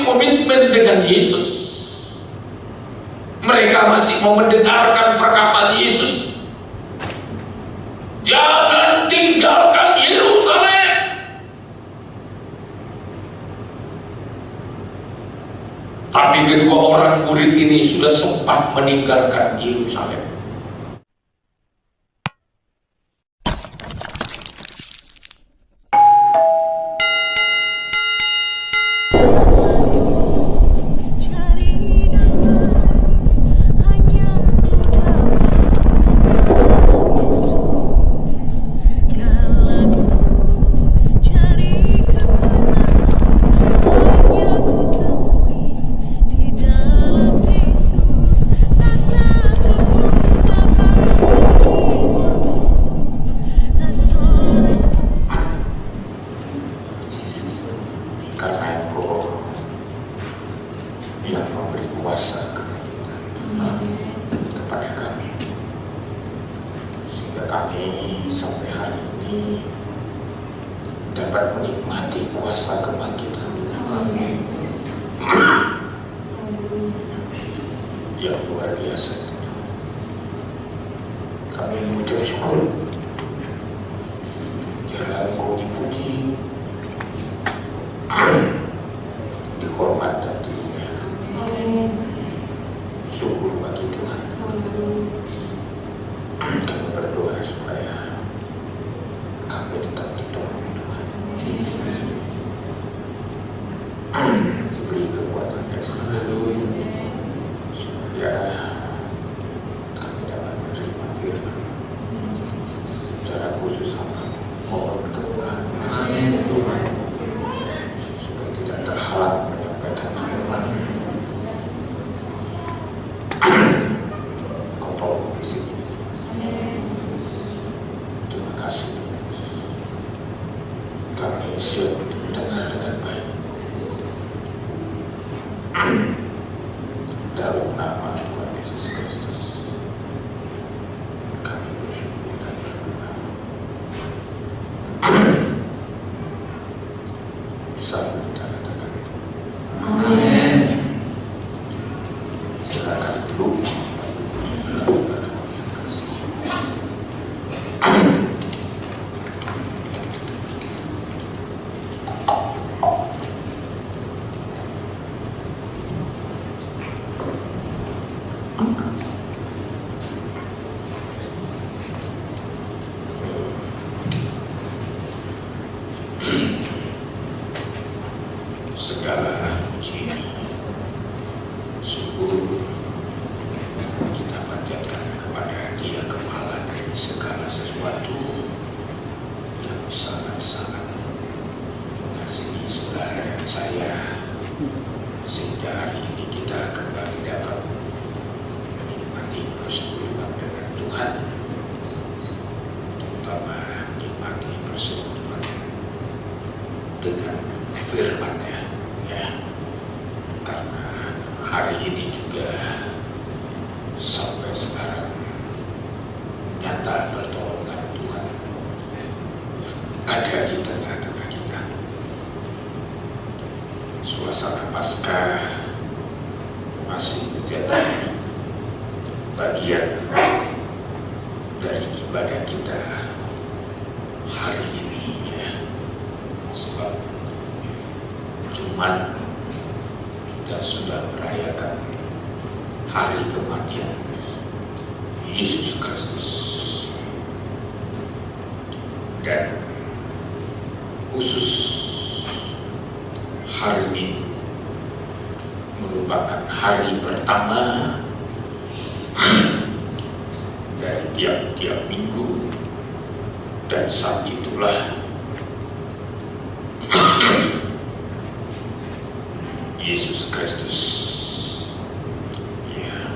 komitmen dengan Yesus. Mereka masih mau mendengarkan perkataan Yesus. Jangan tinggalkan Yerusalem. Tapi kedua orang murid ini sudah sempat meninggalkan Yerusalem. Segala puji syukur kita panjatkan kepada Dia Kepala dari segala sesuatu yang sangat-sangat mengasihi saudara dan saya, sehingga hari ini kita kembali dapat menikmati persekutuan dengan Tuhan, terutama menikmati persekutuan dengan firman-Nya, ya. Karena hari ini juga sampai sekarang nyata pertolongan Tuhan ada di tengah-tengah kita. Suasana Paskah masih menjadi bagian dari ibadah kita hari ini, ya. Sebab Jumat kita sudah merayakan hari kematian Yesus Kristus, dan khusus hari ini merupakan hari pertama dari tiap-tiap minggu, dan saat itulah Yesus Kristus, ya,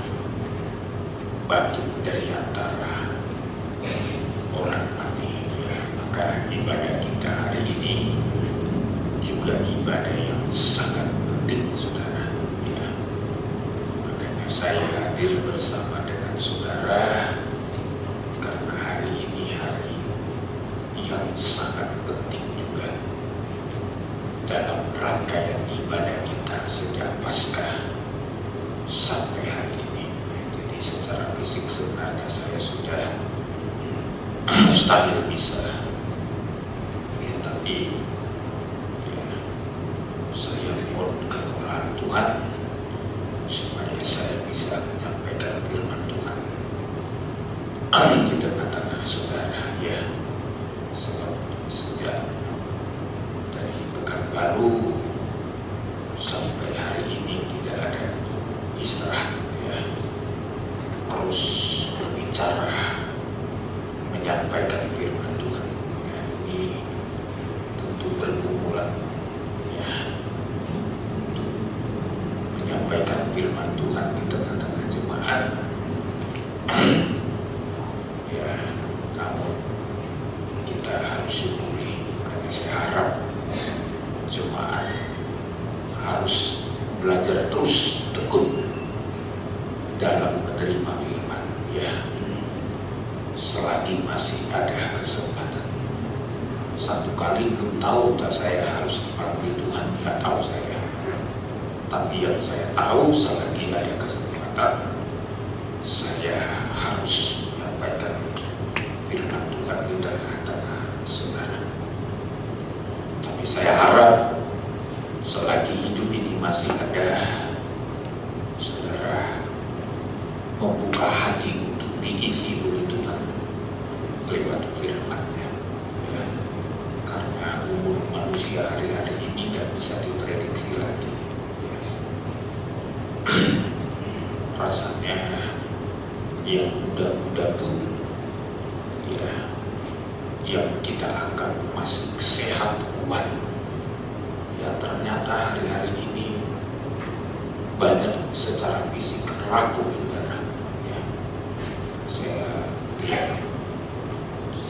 bangkit dari antara orang mati, ya. Maka ibadah kita hari ini juga ibadah yang sangat penting, saudara, ya. Makanya saya hadir bersama dengan saudara karena hari ini hari yang sangat penting juga dalam rangkaian ibadah kita sejak Paskah sampai hari ini. Jadi secara fisik sebenarnya saya sudah mustahil bisa, ya, tapi ya, saya mohonkan kepada Tuhan supaya saya bisa menyampaikan firman Tuhan di tengah-tengah saudara, ya. Sebab sejak dari Pekanbaru sampai hari ini tidak ada istirahat, ya. Terus berbicara, menyampaikan firman Tuhan, ya. Ini tentu bergumulan, ya, untuk menyampaikan firman Tuhan di tengah-tengah jemaat. Ya, namun kita harus syukuri, karena saya harap jemaat harus belajar terus tekun dalam menerima firman, ya. Selagi masih ada kesempatan. Satu kali belum tahu tak saya harus dipanggil Tuhan, tidak tahu saya. Tapi yang saya tahu, selagi ada kesempatan, saya harus menyampaikan firman Tuhan di tengah-tengah saudara. Tapi saya harap selagi hidup ini masih ada, saudara membuka hati untuk diisi oleh Tuhan lewat firman-Nya, ya. Karena umur manusia hari-hari ini tidak bisa diprediksi lagi, ya. Rasanya yang muda-muda pun, ya, yang kita anggap masih sehat kuat, ya, ternyata hari-hari ini banyak secara fisik rapuh, saudara, ya.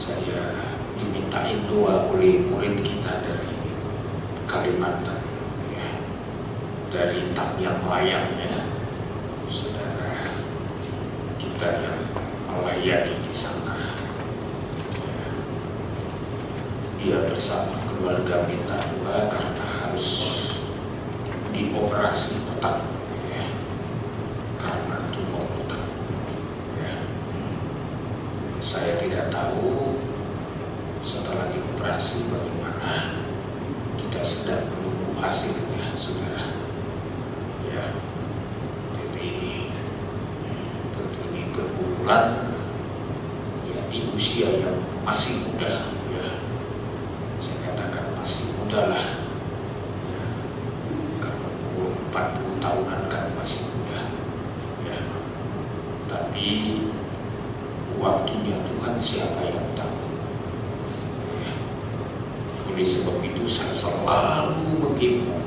Saya dimintain doa oleh murid kita dari Kalimantan, ya, dari Tamyang Layang, ya, saudara kita yang melayani di sana, ya. Dia bersama keluarga minta doa karena harus dioperasi otak, ya, karena tumor otak, ya. Saya tidak tahu setelah dioperasi bagaimana, kita sedang menunggu hasilnya, saudara, ya. Jadi tentu ini pergumulan, ya, di usia yang masih muda, ya. Saya katakan masih muda lah, ya. Karena umur 40 tahunan kan masih muda, ya. Tapi waktunya Tuhan siapa yang tahu, ya. Oleh sebab itu saya selalu menghimbau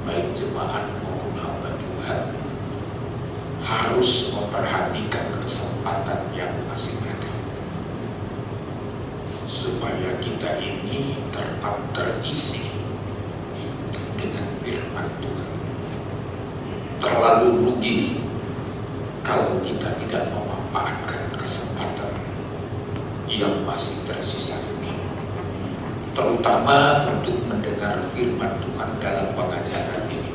baik jemaat maupun hamba Tuhan harus memperhatikan kesempatan yang masih ada, supaya kita ini tetap terisi dengan firman Tuhan. Terlalu rugi kalau kita tidak memanfaatkan kesempatan yang masih tersisa ini, terutama untuk mendengar firman Tuhan dalam pengajaran ini,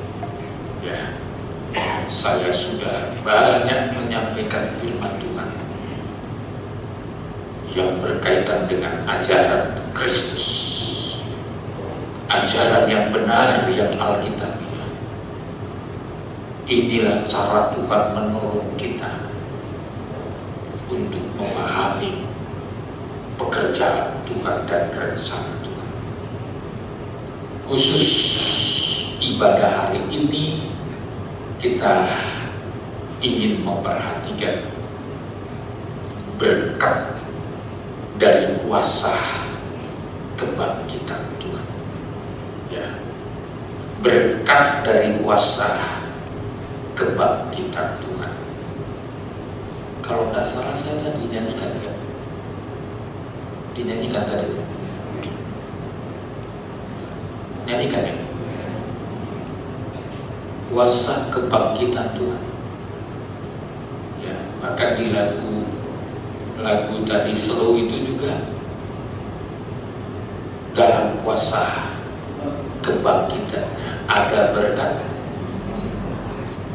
ya. Saya sudah banyak menyampaikan firman Tuhan yang berkaitan dengan ajaran Kristus, ajaran yang benar, yang alkitabiah. Inilah cara Tuhan menolong kita untuk memahami pekerjaan Tuhan dan rencana Tuhan. Khusus ibadah hari ini kita ingin memperhatikan berkat dari kuasa kebangkitan Tuhan, ya. Berkat dari kuasa kebangkitan Tuhan. Kalau tidak salah saya tadi dinyanyikan, ya? Dinyanyikan tadi, nyanyikan, ya? Kuasa kebangkitan Tuhan, ya. Bahkan di lagu tadi slow itu juga dalam kuasa kebangkitannya, ada berkat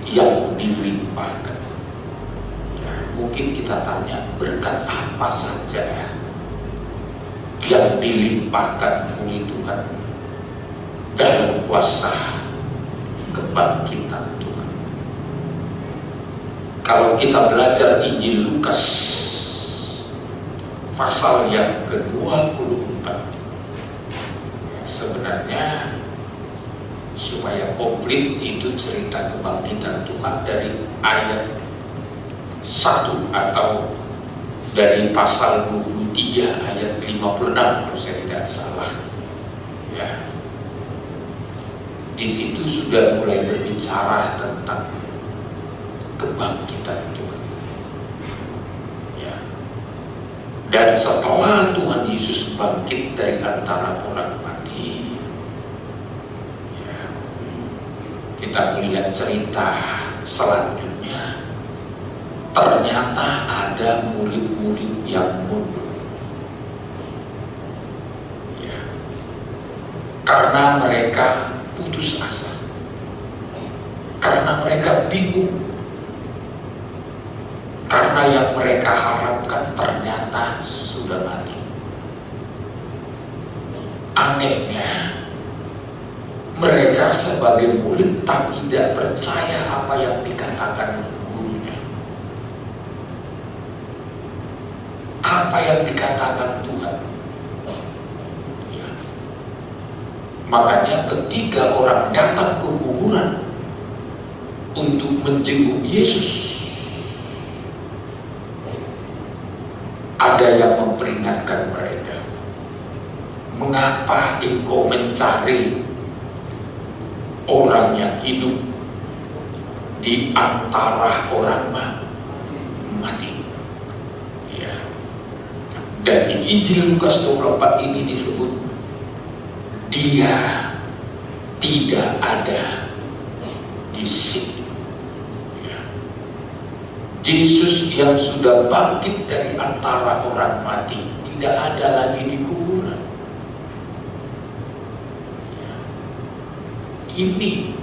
yang dilimpahkan. Ya, mungkin kita tanya, berkat apa saja yang dilimpahkan oleh Tuhan dalam kuasa kebangkitan Tuhan? Kalau kita belajar Injil Lukas pasal yang ke-24, sebenarnya supaya komplit itu cerita kebangkitan Tuhan dari ayat 1 atau dari pasal 23 ayat 56 kalau saya tidak salah. Ya. Di situ sudah mulai berbicara tentang kebangkitan Tuhan. Ya. Dan setelah Tuhan Yesus bangkit dari antara orang mati, kita melihat cerita selanjutnya, ternyata ada murid-murid yang mundur. Ya. Karena mereka putus asa, karena mereka bingung, karena yang mereka harapkan ternyata sudah mati. Anehnya, mereka sebagai murid tak tidak percaya apa yang dikatakan gurunya, apa yang dikatakan Tuhan. Ya. Makanya ketika orang datang ke kuburan untuk menjenguk Yesus, ada yang memperingatkan mereka, mengapa engkau mencari orang yang hidup di antara orang mati? Ya. Dan di Injil Lukas 24 ini disebut, dia tidak ada di situ. Ya. Yesus yang sudah bangkit dari antara orang mati tidak ada lagi di kuburan. Ini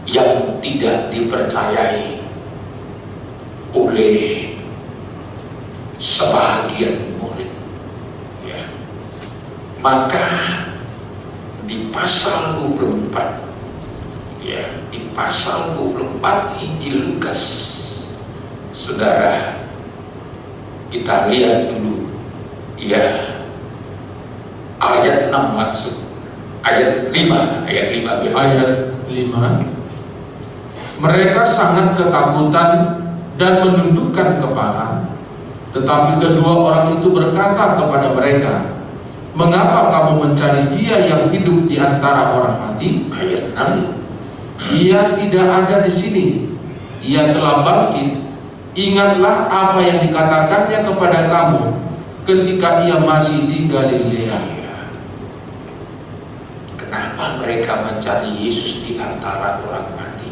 yang tidak dipercayai oleh sebagian murid. Ya. Maka di pasal 24, ya, di pasal 24 Injil Lukas, saudara, kita lihat dulu, ya, ayat 6 langsung. Ayat 5, ayat 15. Ayat 5. Mereka sangat ketakutan dan menundukkan kepala, tetapi kedua orang itu berkata kepada mereka, mengapa kamu mencari dia yang hidup di antara orang mati? Ayat 6. Ia tidak ada di sini, ia telah bangkit. Ingatlah apa yang dikatakannya kepada kamu ketika ia masih di Galilea. Kenapa mereka mencari Yesus di antara orang mati?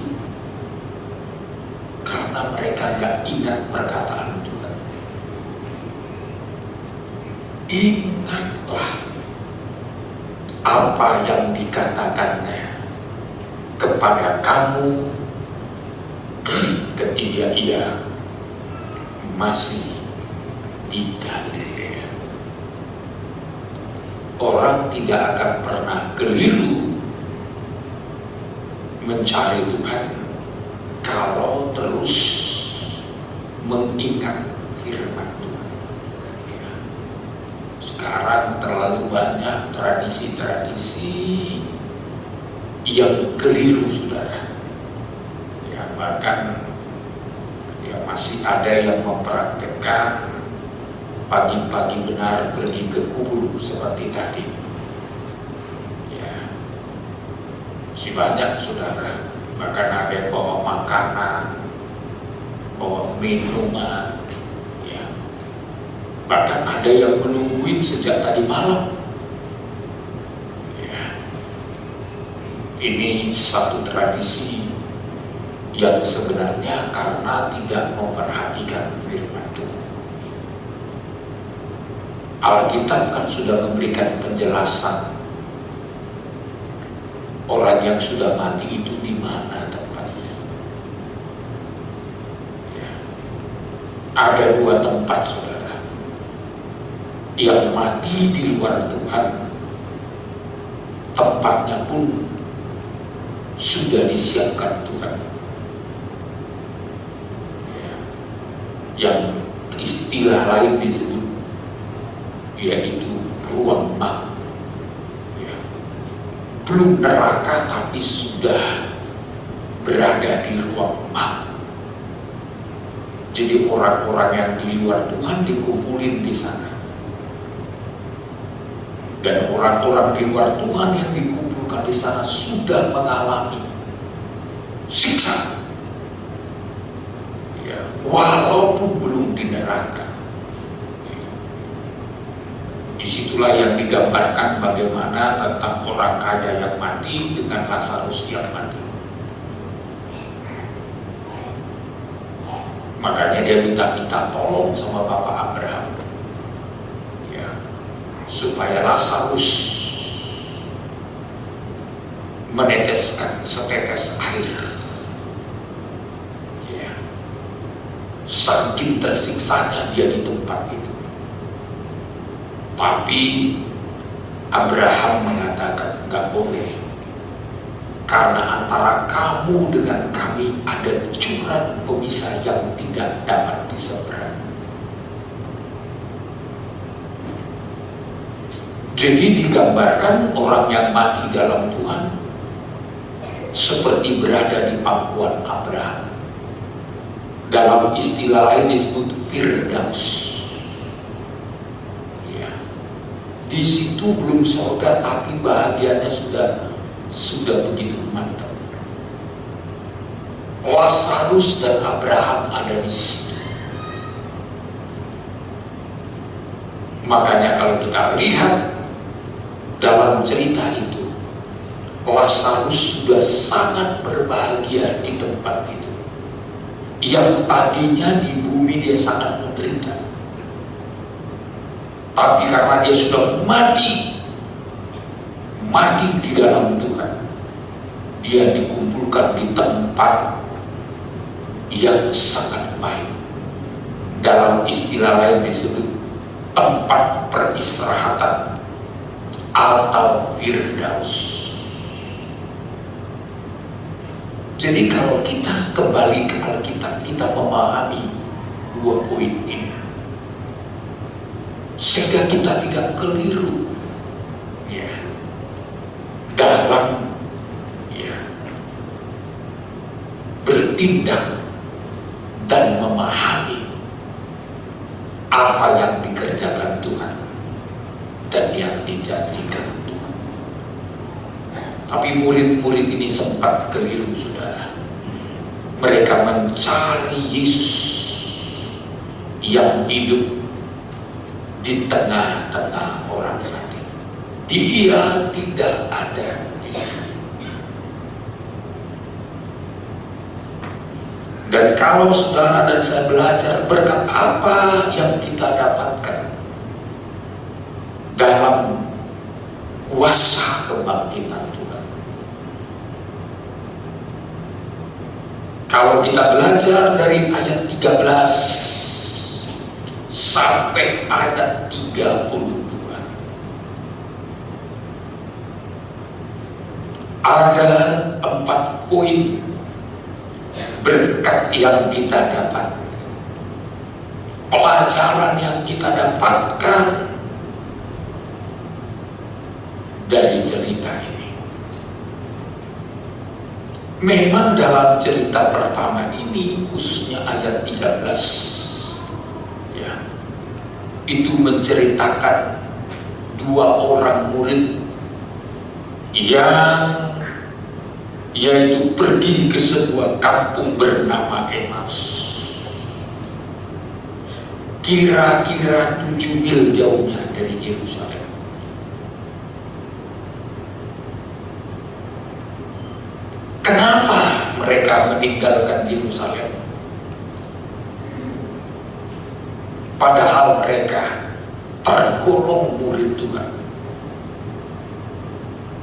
Karena mereka gak ingat perkataan Tuhan. Ingatlah apa yang dikatakannya kepada kamu ketika ia masih di Galilea. Orang tidak akan pernah keliru mencari Tuhan kalau terus mengingat firman Tuhan. Ya. Sekarang terlalu banyak tradisi-tradisi yang keliru, saudara. Ya, bahkan ya masih ada yang mempraktekkan pagi-pagi benar pergi ke kubur seperti tadi. Ya, si banyak, saudara. Bahkan ada yang bawa makanan, bawa minuman, ya. Bahkan ada yang menungguin sejak tadi malam. Ya. Ini satu tradisi yang sebenarnya karena tidak memperhatikan firman Tuhan. Alkitab kan sudah memberikan penjelasan orang yang sudah mati itu di mana tempatnya. Ya. Ada 2 tempat, saudara. Yang mati di luar Tuhan, tempatnya pun sudah disiapkan Tuhan. Ya. Yang istilah lain disebut yaitu ruang maut. Ya. Belum neraka tapi sudah berada di ruang maut. Jadi orang-orang yang di luar Tuhan dikumpulin di sana. Dan orang-orang di luar Tuhan yang dikumpulkan di sana sudah mengalami siksa. Ya, walaupun belum di neraka. Disitulah yang digambarkan bagaimana tentang orang kaya yang mati dengan Lazarus yang mati. Makanya dia minta tolong sama Bapak Abraham, ya, supaya Lazarus meneteskan setetes air. Ya. Saking tersiksanya dia di tempat itu. Tapi Abraham mengatakan nggak boleh, karena antara kamu dengan kami ada jurang pemisah yang tidak dapat diseberang. Jadi digambarkan orang yang mati dalam Tuhan seperti berada di pangkuan Abraham. Dalam istilah lain disebut Firdaus. Di situ belum surga tapi bahagianya sudah begitu mantap. Lazarus dan Abraham ada di situ. Makanya kalau kita lihat dalam cerita itu, Lazarus sudah sangat berbahagia di tempat itu. Yang tadinya di bumi dia sangat menderita. Tapi karena dia sudah mati di dalam Tuhan, dia dikumpulkan di tempat yang sangat baik. Dalam istilah lain disebut tempat peristirahatan atau Firdaus. Jadi kalau kita kembali ke Alkitab, kita memahami 2 poin ini, sehingga kita tidak keliru, ya, dalam, ya, bertindak dan memahami apa yang dikerjakan Tuhan dan yang dijanjikan Tuhan. Tapi murid-murid ini sempat keliru, saudara. Mereka mencari Yesus yang hidup di tengah-tengah orang mati. Dia tidak ada di sini. Dan kalau saudara dan saya belajar berkat apa yang kita dapatkan dalam kuasa kebangkitan Tuhan. Kalau kita belajar dari ayat 13 sampai ayat 32, ada 4 poin berkat yang kita dapat, pelajaran yang kita dapatkan dari cerita ini. Memang dalam cerita pertama ini, khususnya ayat 13, itu menceritakan 2 orang murid yang yaitu pergi ke sebuah kampung bernama Emmaus. Kira-kira 7 mil jauhnya dari Yerusalem. Kenapa mereka meninggalkan Yerusalem? Padahal mereka tergolong murid Tuhan,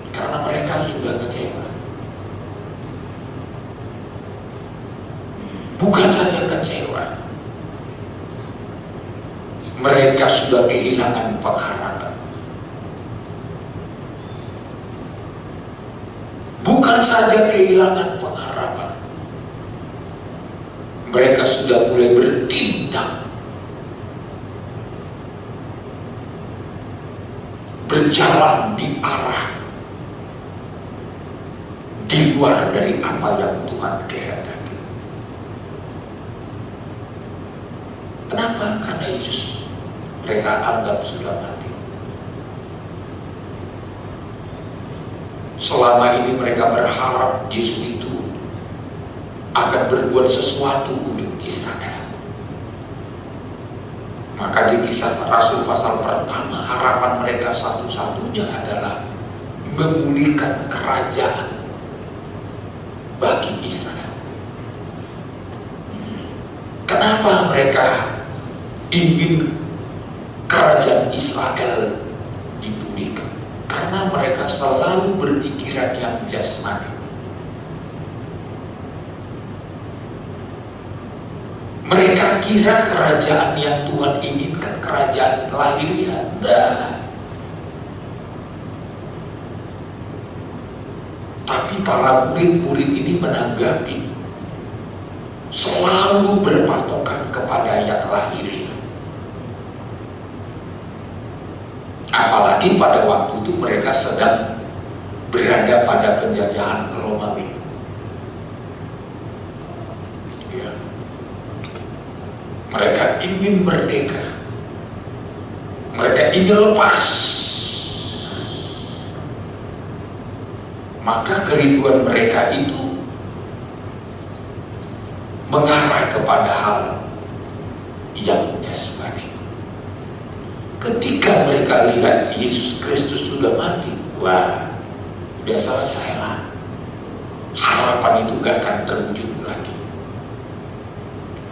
karena mereka sudah kecewa. Bukan saja kecewa, mereka sudah kehilangan pengharapan. Bukan saja kehilangan pengharapan, mereka sudah mulai bertindak, berjalan di arah di luar dari apa yang Tuhan kehendaki. Kenapa? Karena Yesus mereka anggap sudah mati. Selama ini mereka berharap Yesus itu akan berbuat sesuatu untuk Israel. Maka di Kisah Rasul pasal pertama, harapan mereka satu-satunya adalah memulihkan kerajaan bagi Israel. Kenapa mereka ingin kerajaan Israel dipulihkan? Karena mereka selalu berpikiran yang jasmani. Mereka kira kerajaan yang Tuhan inginkan kerajaan lahiriah. Tapi para murid-murid ini menanggapi, selalu berpatokan kepada yang lahiriah. Apalagi pada waktu itu mereka sedang berada pada penjajahan Romawi. Ya. Mereka ingin merdeka, mereka ingin lepas. Maka kerinduan mereka itu mengarah kepada hal yang jasmani. Ketika mereka lihat Yesus Kristus sudah mati, wah, udah selesai lah. Harapan itu gak akan terwujud lagi.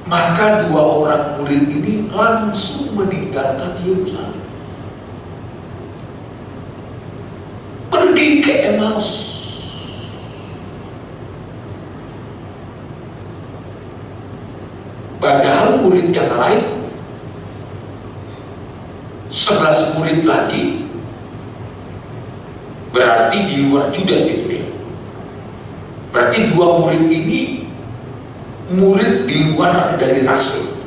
Maka dua orang murid ini langsung meninggalkan Yerusalem, pergi ke Emmaus. Padahal murid yang lain 11 murid lagi, berarti di luar Judas itu ya. Berarti dua murid ini murid di luar dari Rasul.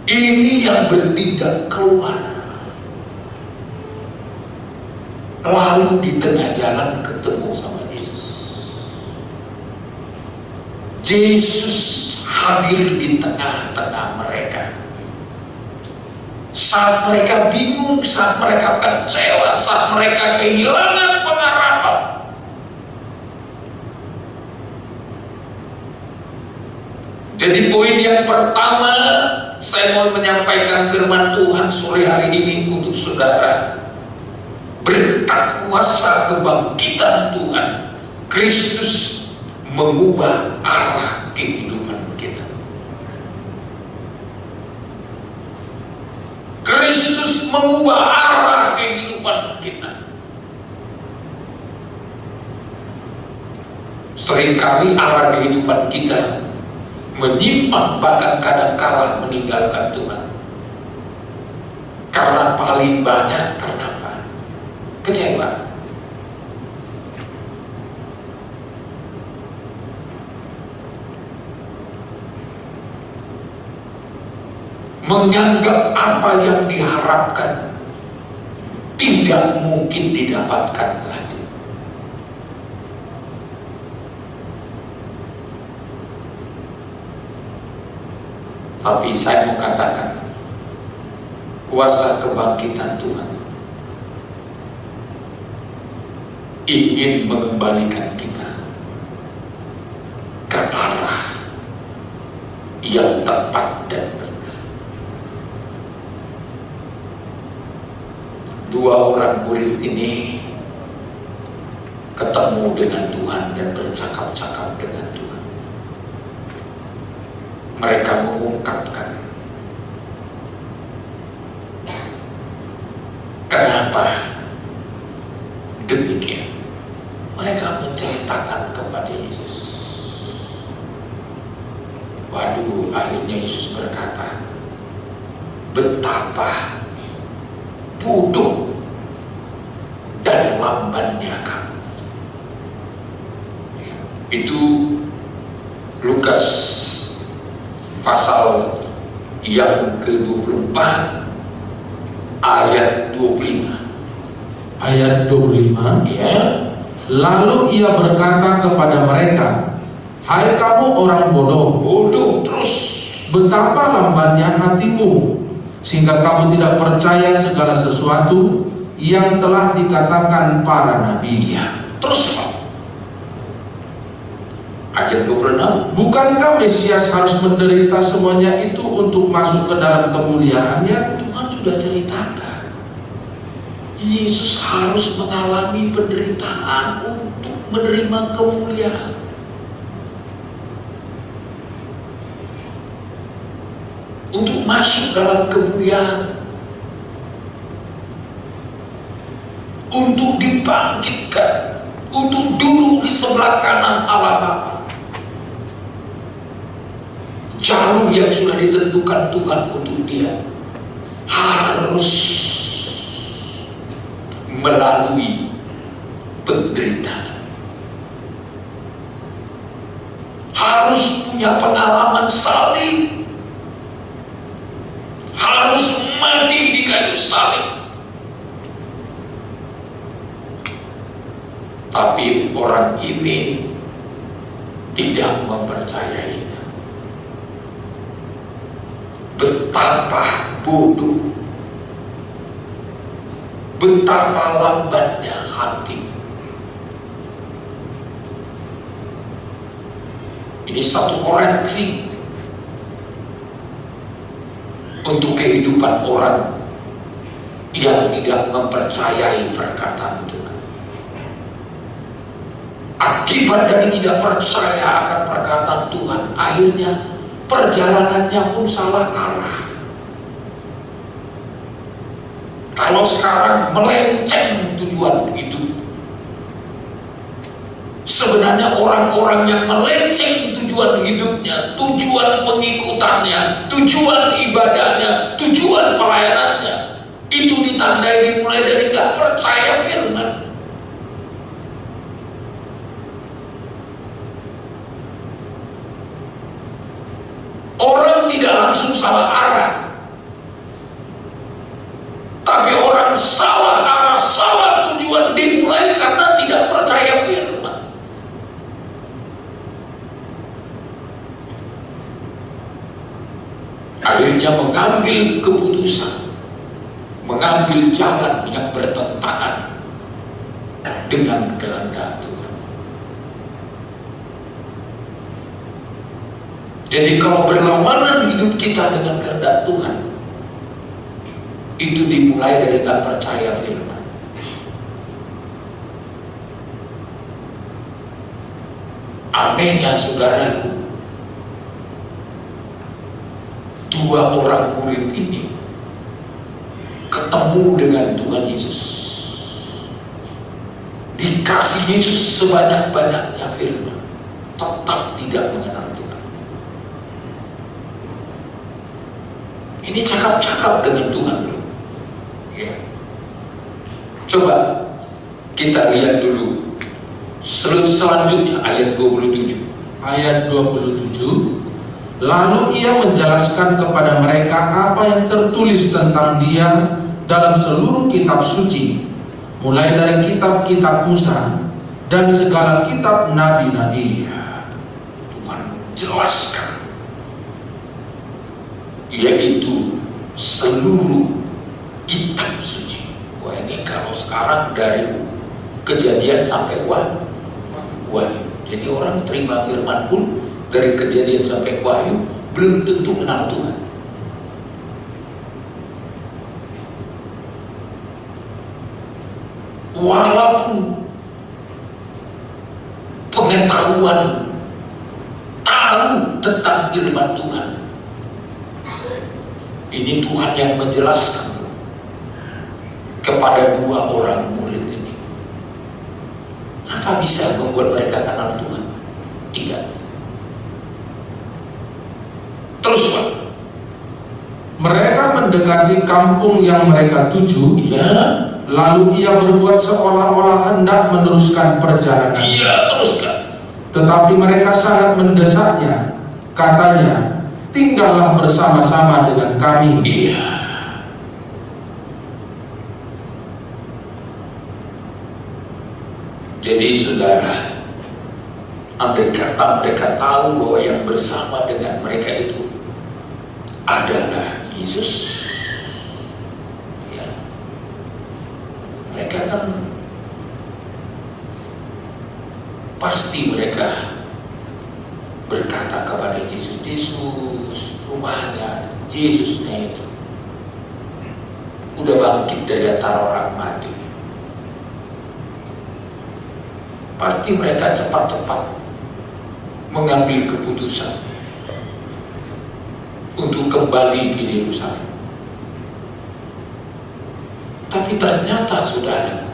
Ini yang bertindak keluar, lalu di tengah jalan ketemu sama Yesus. Yesus hadir di tengah-tengah mereka. Saat mereka bingung, saat mereka kecewa, saat mereka kehilangan pengharapan, jadi poin yang pertama, saya mau menyampaikan firman Tuhan sore hari ini untuk saudara. Berkat kuasa kebangkitan Tuhan, Kristus mengubah arah kehidupan kita. Kristus mengubah arah kehidupan kita. Seringkali arah kehidupan kita menyimpang, bahkan kadang-kala meninggalkan Tuhan. Karena paling banyak, karena apa? Kecewa. Menganggap apa yang diharapkan tidak mungkin didapatkan lagi. Tapi saya mau katakan, kuasa kebangkitan Tuhan ingin mengembalikan kita ke arah yang tepat dan benar. Dua orang murid ini ketemu dengan Tuhan dan bercakap-cakap dengan Tuhan. mereka mengungkapkan kenapa demikian. Mereka menceritakan kepada Yesus. Waduh, akhirnya Yesus berkata, betapa bodoh dan lambannya kamu. Itu Lukas pasal yang ke-24 ayat 25. Ayat 25, Ya. lalu ia berkata kepada mereka, hai kamu orang bodoh, Bodoh terus. betapa lambannya hatimu, sehingga kamu tidak percaya segala sesuatu yang telah dikatakan para nabi. Iya, terus Pak. Ayat 26. Bukankah Mesias harus menderita semuanya itu untuk masuk ke dalam kemuliaannya? Tuhan sudah ceritakan, Yesus harus mengalami penderitaan untuk menerima kemuliaan. Untuk masuk dalam kemuliaan, untuk dibangkitkan, untuk duduk di sebelah kanan Allah Bapa. Jalur yang sudah ditentukan Tuhan untuk dia harus melalui penderitaan, harus punya pengalaman salib, harus mati di kayu salib. Tapi orang ini tidak mempercayainya. Betapa bodoh, betapa lambatnya hati. Ini satu koreksi untuk kehidupan orang yang tidak mempercayai perkataan Tuhan. Akibat dari tidak percaya akan perkataan Tuhan, akhirnya perjalanannya pun salah arah. Kalau sekarang melenceng tujuan hidup, sebenarnya orang-orang yang melenceng tujuan hidupnya, tujuan pengikutannya, tujuan ibadahnya, tujuan pelayanannya, itu ditandai dimulai dari gak percaya firman. Orang tidak langsung salah arah, tapi orang salah arah, salah tujuan dimulai karena tidak percaya firman. Akhirnya mengambil keputusan, mengambil jalan yang bertentangan dengan kehendak Tuhan. Jadi kalau berlawanan hidup kita dengan kehendak Tuhan, itu dimulai dari gak percaya firman. Amin ya saudaraku. Dua orang murid ini ketemu dengan Tuhan Yesus, dikasih Yesus sebanyak-banyaknya firman, tetap tidak mengenal Tuhan. Ini cakap-cakap dengan Tuhan loh. Ya. Coba kita lihat dulu selanjutnya ayat 27. Ayat 27, lalu ia menjelaskan kepada mereka apa yang tertulis tentang dia dalam seluruh kitab suci, mulai dari kitab-kitab Musa dan segala kitab nabi-nabi. Tuhan jelaskan, yaitu seluruh kitab suci. Wah, ini kalau sekarang dari Kejadian sampai Wahyu. Jadi orang terima firman pun dari Kejadian sampai Wahyu belum tentu kenal Tuhan. Walaupun pengetahuan, tahu tentang firman Tuhan. Ini Tuhan yang menjelaskan kepada dua orang murid ini. Apa bisa membuat mereka kenal Tuhan? Tidak. Terus Pak, Mereka mendekati kampung yang mereka tuju. ya, Lalu ia berbuat seolah-olah hendak meneruskan perjalanan. iya teruskan. Tetapi mereka sangat mendesaknya. Katanya, tinggallah bersama-sama dengan kami. Iya. Jadi saudara, andai kata mereka tahu bahwa yang bersama dengan mereka itu adalah Yesus, ya, mereka kan pasti mereka berkata kepada Yesus, Yesus, rumahnya Yesusnya itu udah bangkit dari antara orang mati. Pasti mereka cepat-cepat mengambil keputusan untuk kembali ke Yerusalem. Tapi ternyata saudara,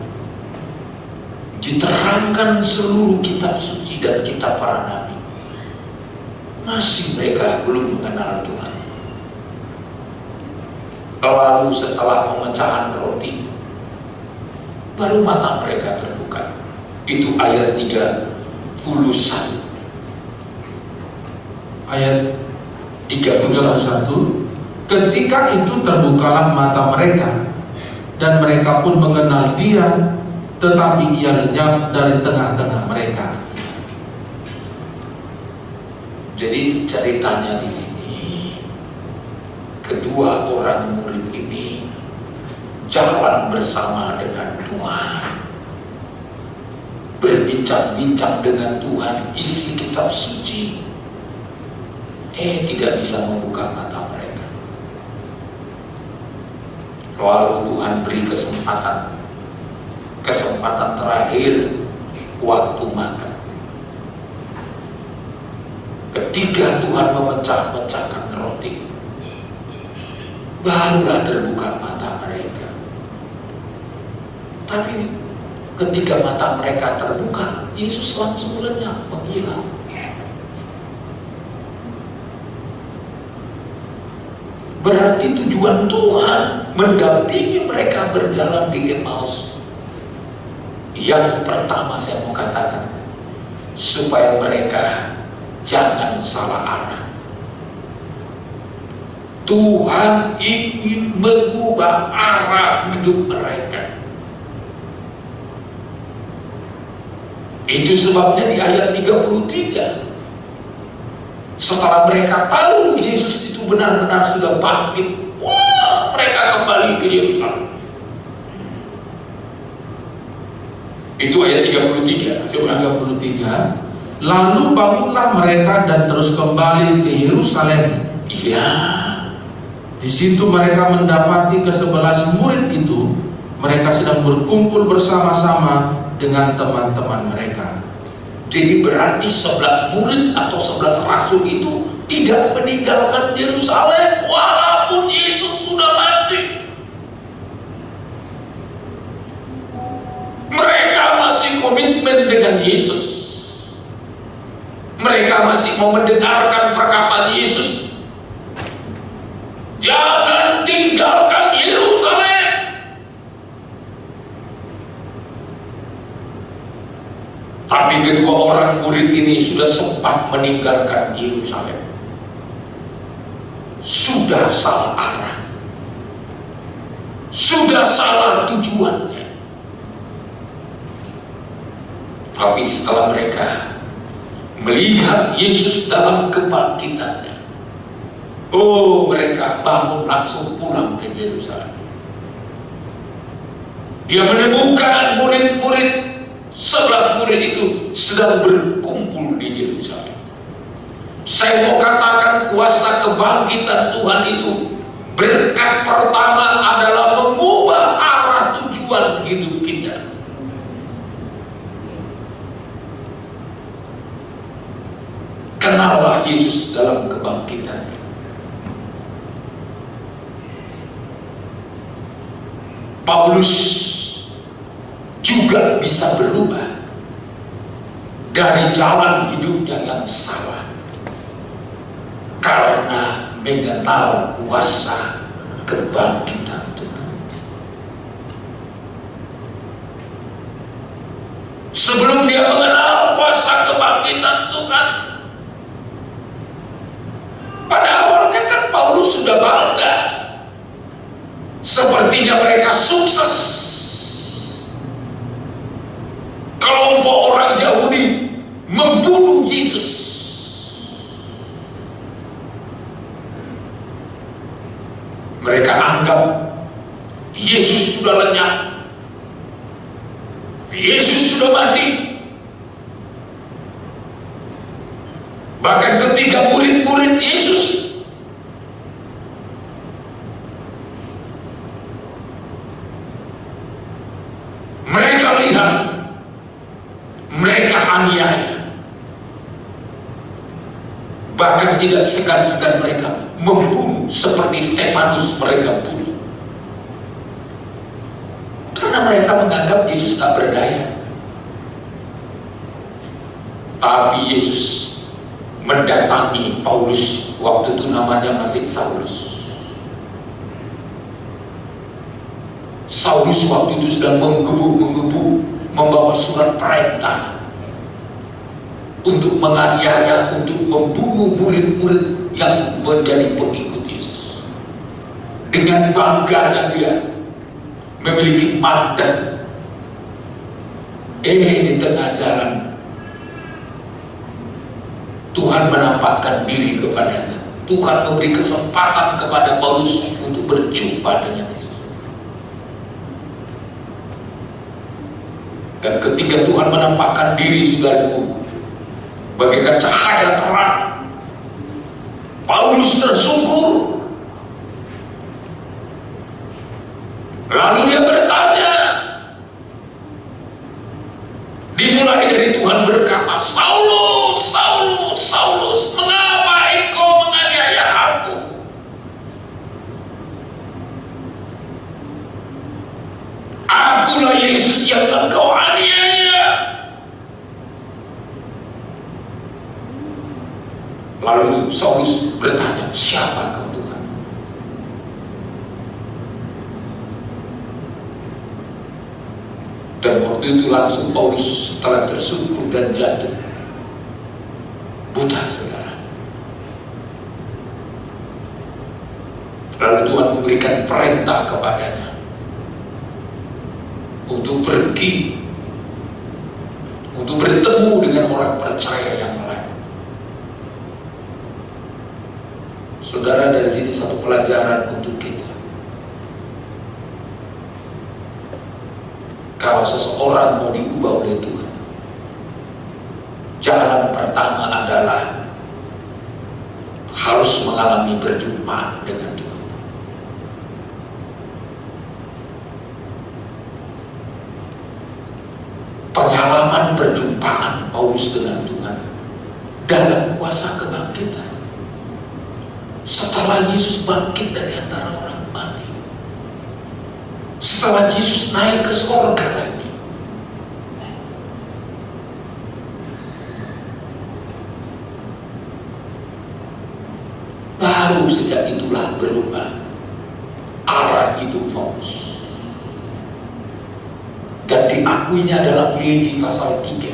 diterangkan seluruh kitab suci dan kitab para nabi, masih mereka belum mengenal Tuhan. Lalu setelah pemecahan roti, baru mata mereka terbuka. Itu ayat 31. Ayat 31. Ketika itu terbukalah mata mereka, dan mereka pun mengenal Dia, tetapi Ia lenyap dari tengah-tengah mereka. Jadi ceritanya di sini, kedua orang murid ini jalan bersama dengan Tuhan, berbincang-bincang dengan Tuhan, isi kitab suci, tidak bisa membuka mata mereka. Lalu Tuhan beri kesempatan terakhir waktu makan. Ketika Tuhan memecah-mecahkan roti, barulah terbuka mata mereka. Tapi ketika mata mereka terbuka, Yesus langsung lenyap, menghilang. Berarti tujuan Tuhan mendampingi mereka berjalan di Emmaus. Yang pertama saya mau katakan, supaya mereka jangan salah arah. Tuhan ingin mengubah arah hidup mereka. Itu sebabnya di ayat 33, setelah mereka tahu Yesus itu benar-benar sudah bangkit, wah, mereka kembali ke Yerusalem. Itu ayat 33. Coba. 33. Lalu bangunlah mereka dan terus kembali ke Yerusalem. Iya. Di situ mereka mendapati ke-11 murid itu. Mereka sedang berkumpul bersama-sama dengan teman-teman mereka. Jadi berarti 11 murid atau 11 rasul itu tidak meninggalkan Yerusalem walaupun Yesus sudah mati. Mereka masih komitmen dengan Yesus. Mereka masih mau mendengarkan perkataan Yesus. Jangan tinggalkan Yerusalem. Tapi kedua orang murid ini sudah sempat meninggalkan Yerusalem. Sudah salah arah. Sudah salah tujuannya. Tapi setelah mereka melihat Yesus dalam kebangkitannya, oh, mereka bangun langsung pulang ke Yerusalem. Dia menemukan murid-murid 11 murid itu sedang berkumpul di Yerusalem. Saya mau katakan kuasa kebangkitan Tuhan itu, berkat pertama adalah mengubah arah tujuan hidup kita. Kenallah Yesus dalam Paulus juga bisa berubah dari jalan hidupnya yang salah karena mengenal kuasa kebangkitan Tuhan. Sebelum dia mengenal kuasa kebangkitan Tuhan, pada awalnya kan Paulus sudah bangga, sepertinya mereka sukses. Kelompok orang Yahudi membunuh Yesus. Mereka anggap Yesus sudah lenyap, Yesus sudah mati. Bahkan ketika murid-murid Yesus mereka lihat, mereka aniaya, bahkan tidak segan-segan mereka membunuh seperti Stefanus mereka bunuh, karena mereka menganggap Yesus tak berdaya. Tapi Yesus mendatangi Paulus waktu itu namanya masih Saulus. Saulus waktu itu sedang menggebu-gebu membawa surat perintah untuk menganiaya, untuk membunuh murid-murid yang menjadi pengikut Yesus. Dengan bangganya dia memiliki mandat. Di tengah jalan Tuhan menampakkan diri kepadanya. Tuhan memberi kesempatan kepada Paulus untuk berjumpa dengan Yesus. Dan ketika Tuhan menampakkan diri, saudaraku, bagaikan cahaya terang, Paulus tersungkur. Lalu dia bertanya, dimulai dari Tuhan berkata, Saulus, Saulus, Saulus, mengapa engkau menganiaya aku? Akulah Yesus yang engkau aniaya. Lalu Saulus bertanya, siapa kau Tuhan? Dan waktu itu langsung Paulus setelah tersungkur dan jatuh buta, saudara. Lalu Tuhan memberikan perintah kepadanya untuk pergi, untuk bertemu dengan orang percaya yang lain. Saudara, dari sini satu pelajaran untuk kita. Kalau seseorang mau diubah oleh Tuhan, jalan pertama adalah harus mengalami perjumpaan dengan Tuhan. Pengalaman perjumpaan Paulus dengan Tuhan dalam kuasa kebangkitan. Setelah Yesus bangkit dari antara orang mati, setelah Yesus naik ke surga lagi, baru sejak itulah berubah arah hidup Paulus. Dan diakuinya dalam Filipi pasal 3.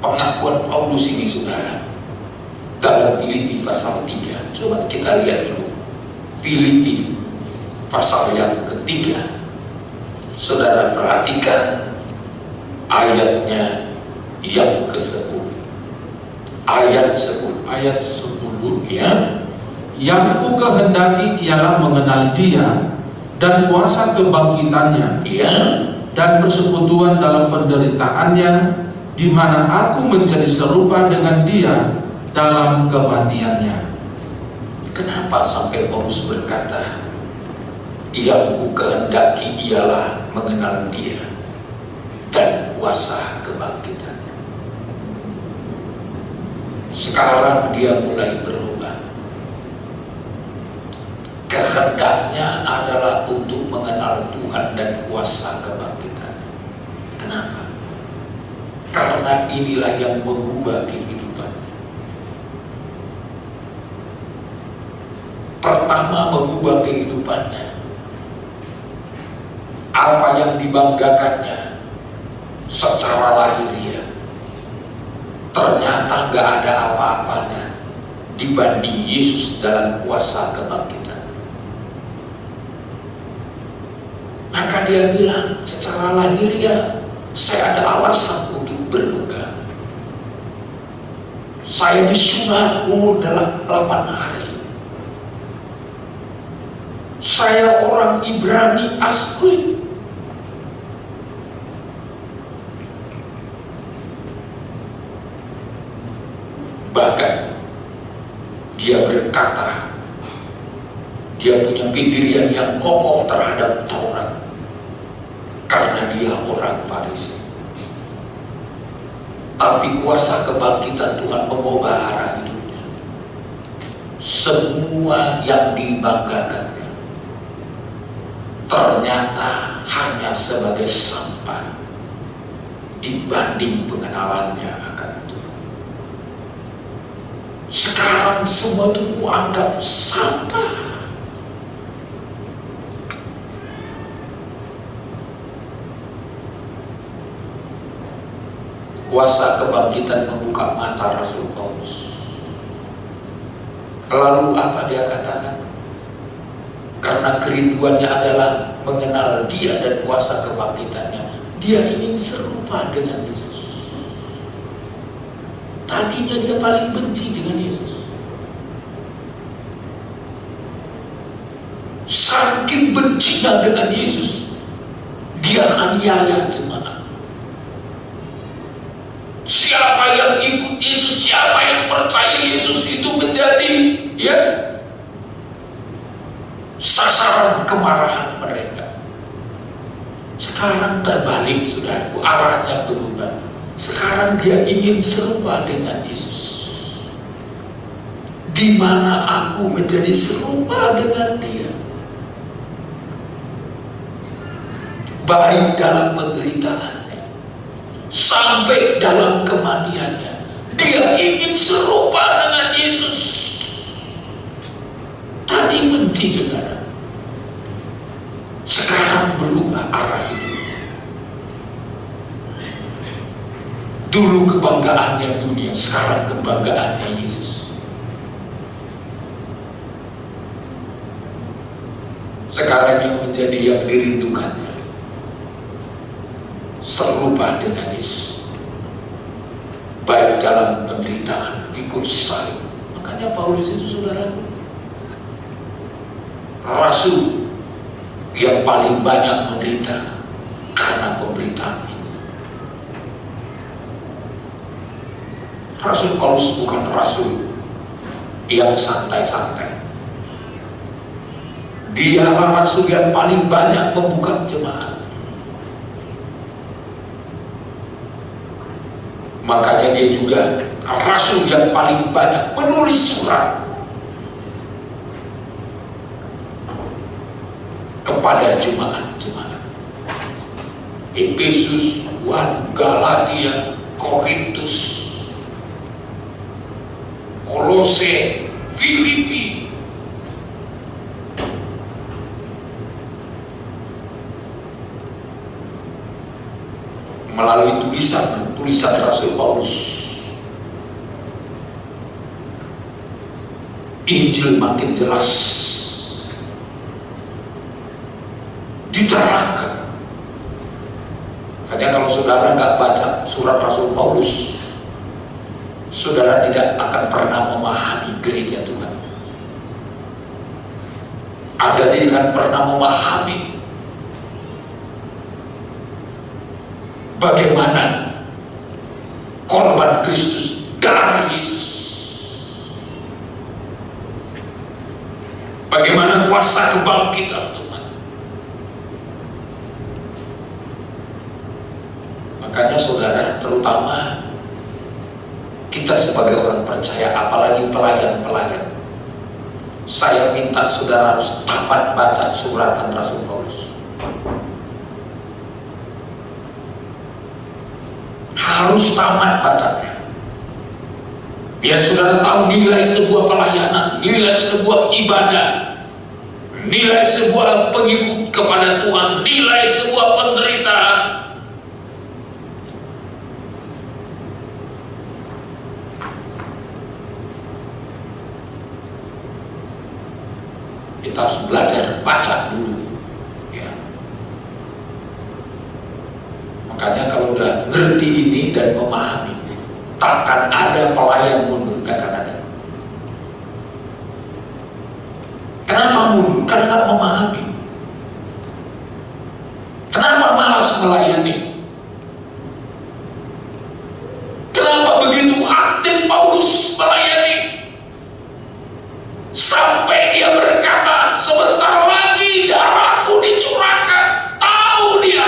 Pengakuan Paulus ini, saudara, dalam Filipi pasal 3. Coba kita lihat dulu Filipi pasal yang ketiga. Saudara perhatikan ayatnya yang ke-10. Ayat 10. Ayat 10 ya. Yang ku kehendaki ialah mengenal Dia dan kuasa kebangkitannya, Ya, dan persekutuan dalam penderitaannya, di mana aku menjadi serupa dengan Dia dalam kematiannya. kenapa sampai Paulus berkata yang ku kehendaki ialah mengenal Dia dan kuasa kebangkitannya? Sekarang dia mulai berubah. Kehendaknya adalah untuk mengenal mengenal Tuhan dan kuasa kebangkitan. Kenapa? Karena inilah yang mengubah kehidupan. Pertama, mengubah kehidupannya. Apa yang dibanggakannya secara lahiriah, ternyata gak ada apa-apanya dibanding Yesus dalam kuasa kebangkitan. Maka dia bilang, secara lahiriah saya ada alasan untuk bermegah. Saya disunat umur dalam 8 hari. Saya orang Ibrani asli. Bahkan dia berkata, dia punya pendirian yang kokoh terhadap Taurat karena dia orang Farisi. Tapi kuasa kebangkitan Tuhan mengubah arah hidupnya. Semua yang dibanggakannya ternyata hanya sebagai sampah dibanding pengenalannya akan Tuhan. Sekarang semua itu kuanggap sampah. Kuasa kebangkitan membuka mata Rasul Paulus. Lalu apa dia katakan? Karena kerinduannya adalah mengenal dia dan kuasa kebangkitannya, dia ingin serupa dengan Yesus. Tadinya dia paling benci dengan Yesus. Saking bencinya dengan Yesus, dia aniaya jemaat. Siapa yang ikut Yesus, siapa yang percaya Yesus itu menjadi sasaran kemarahan mereka. Sekarang terbalik, saudaraku, arahnya berubah. Sekarang dia ingin serupa dengan Yesus. Di mana aku menjadi serupa dengan dia, baik dalam penderitaan sampai dalam kematiannya, dia ingin serupa dengan Yesus. Tadi benci, saudara, sekarang berubah arah hidupnya. Dulu kebanggaannya dunia, sekarang kebanggaannya Yesus. Sekarang yang menjadi yang dirindukannya serupa dengan Yesus, baik dalam penderitaan, pikul salib. Makanya Paulus itu, saudara, rasul yang paling banyak menderita karena pemberitaan itu. Rasul Paulus bukan rasul yang santai-santai. Dialah rasul yang paling banyak membuka jemaat. Makanya dia juga rasul yang paling banyak menulis surat kepada jemaat-jemaat. Efesus, Galatia, Korintus, Kolose, Filipi. Melalui tulisan Rasul Paulus, Injil makin jelas diterangkan. Makanya kalau saudara nggak baca surat Rasul Paulus, saudara tidak akan pernah memahami gereja Tuhan. Anda tidak akan pernah memahami bagaimana korban Kristus, darah Yesus, bagaimana kuasa kebangkitan Tuhan. Makanya saudara, terutama kita sebagai orang percaya, apalagi pelayan-pelayan, saya minta saudara harus dapat baca suratan Rasul Paulus. Harus tamat bacanya. Biar saudara tahu nilai sebuah pelayanan, nilai sebuah ibadah, nilai sebuah pengikut kepada Tuhan, nilai sebuah penderitaan. Kita harus belajar baca dulu, ya. Makanya kalau udah ngerti ini dan memahami, takkan ada pelayan mundur, takkan ada. Kenapa mundur? Karena nggak memahami. Kenapa malas melayani? Kenapa begitu aktif Paulus melayani? Sampai dia berkata, sebentar lagi darahku dicurahkan. Tahu dia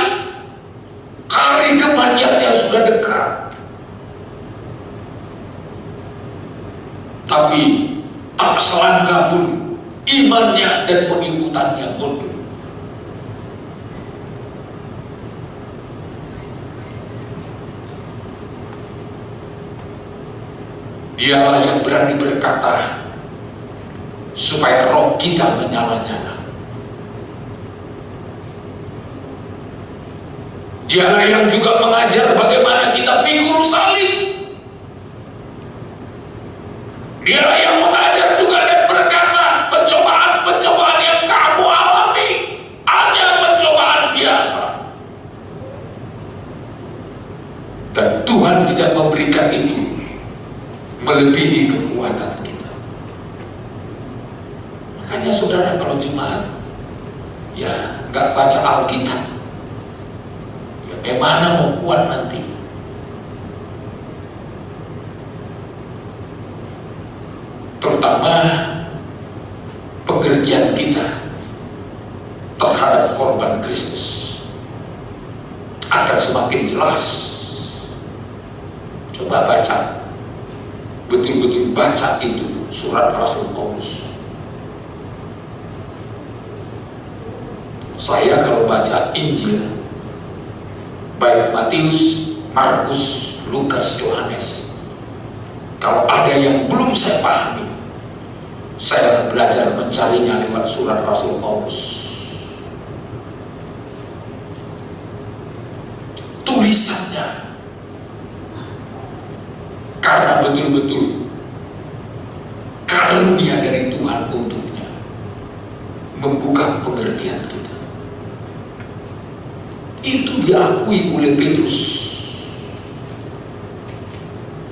hari kematiannya sudah dekat. Tapi tak selangkah pun imannya dan pengikutannya mundur. Dialah yang berani berkata supaya roh kita menyala-nyala. Dialah yang juga mengajar bagaimana kita pikul salib. Dialah yang mengajar juga dan berkata, pencobaan-pencobaan yang kamu alami hanya pencobaan biasa. Dan Tuhan tidak memberikan itu melebihi kekuatan kita. Makanya saudara kalau jemaat ya nggak baca Alkitab, ya bagaimana mau kuat nanti? Terutama pengertian kita terhadap korban Kristus akan semakin jelas. Coba baca, betul-betul baca itu surat Rasul Paulus. Saya kalau baca Injil, baik Matius, Markus, Lukas, Yohanes, kalau ada yang belum saya pahami, saya belajar mencarinya lewat surat Rasul Paulus. Tulisannya, karena betul-betul karunia dari Tuhan untuknya membuka pengertian kita. Itu diakui oleh Petrus,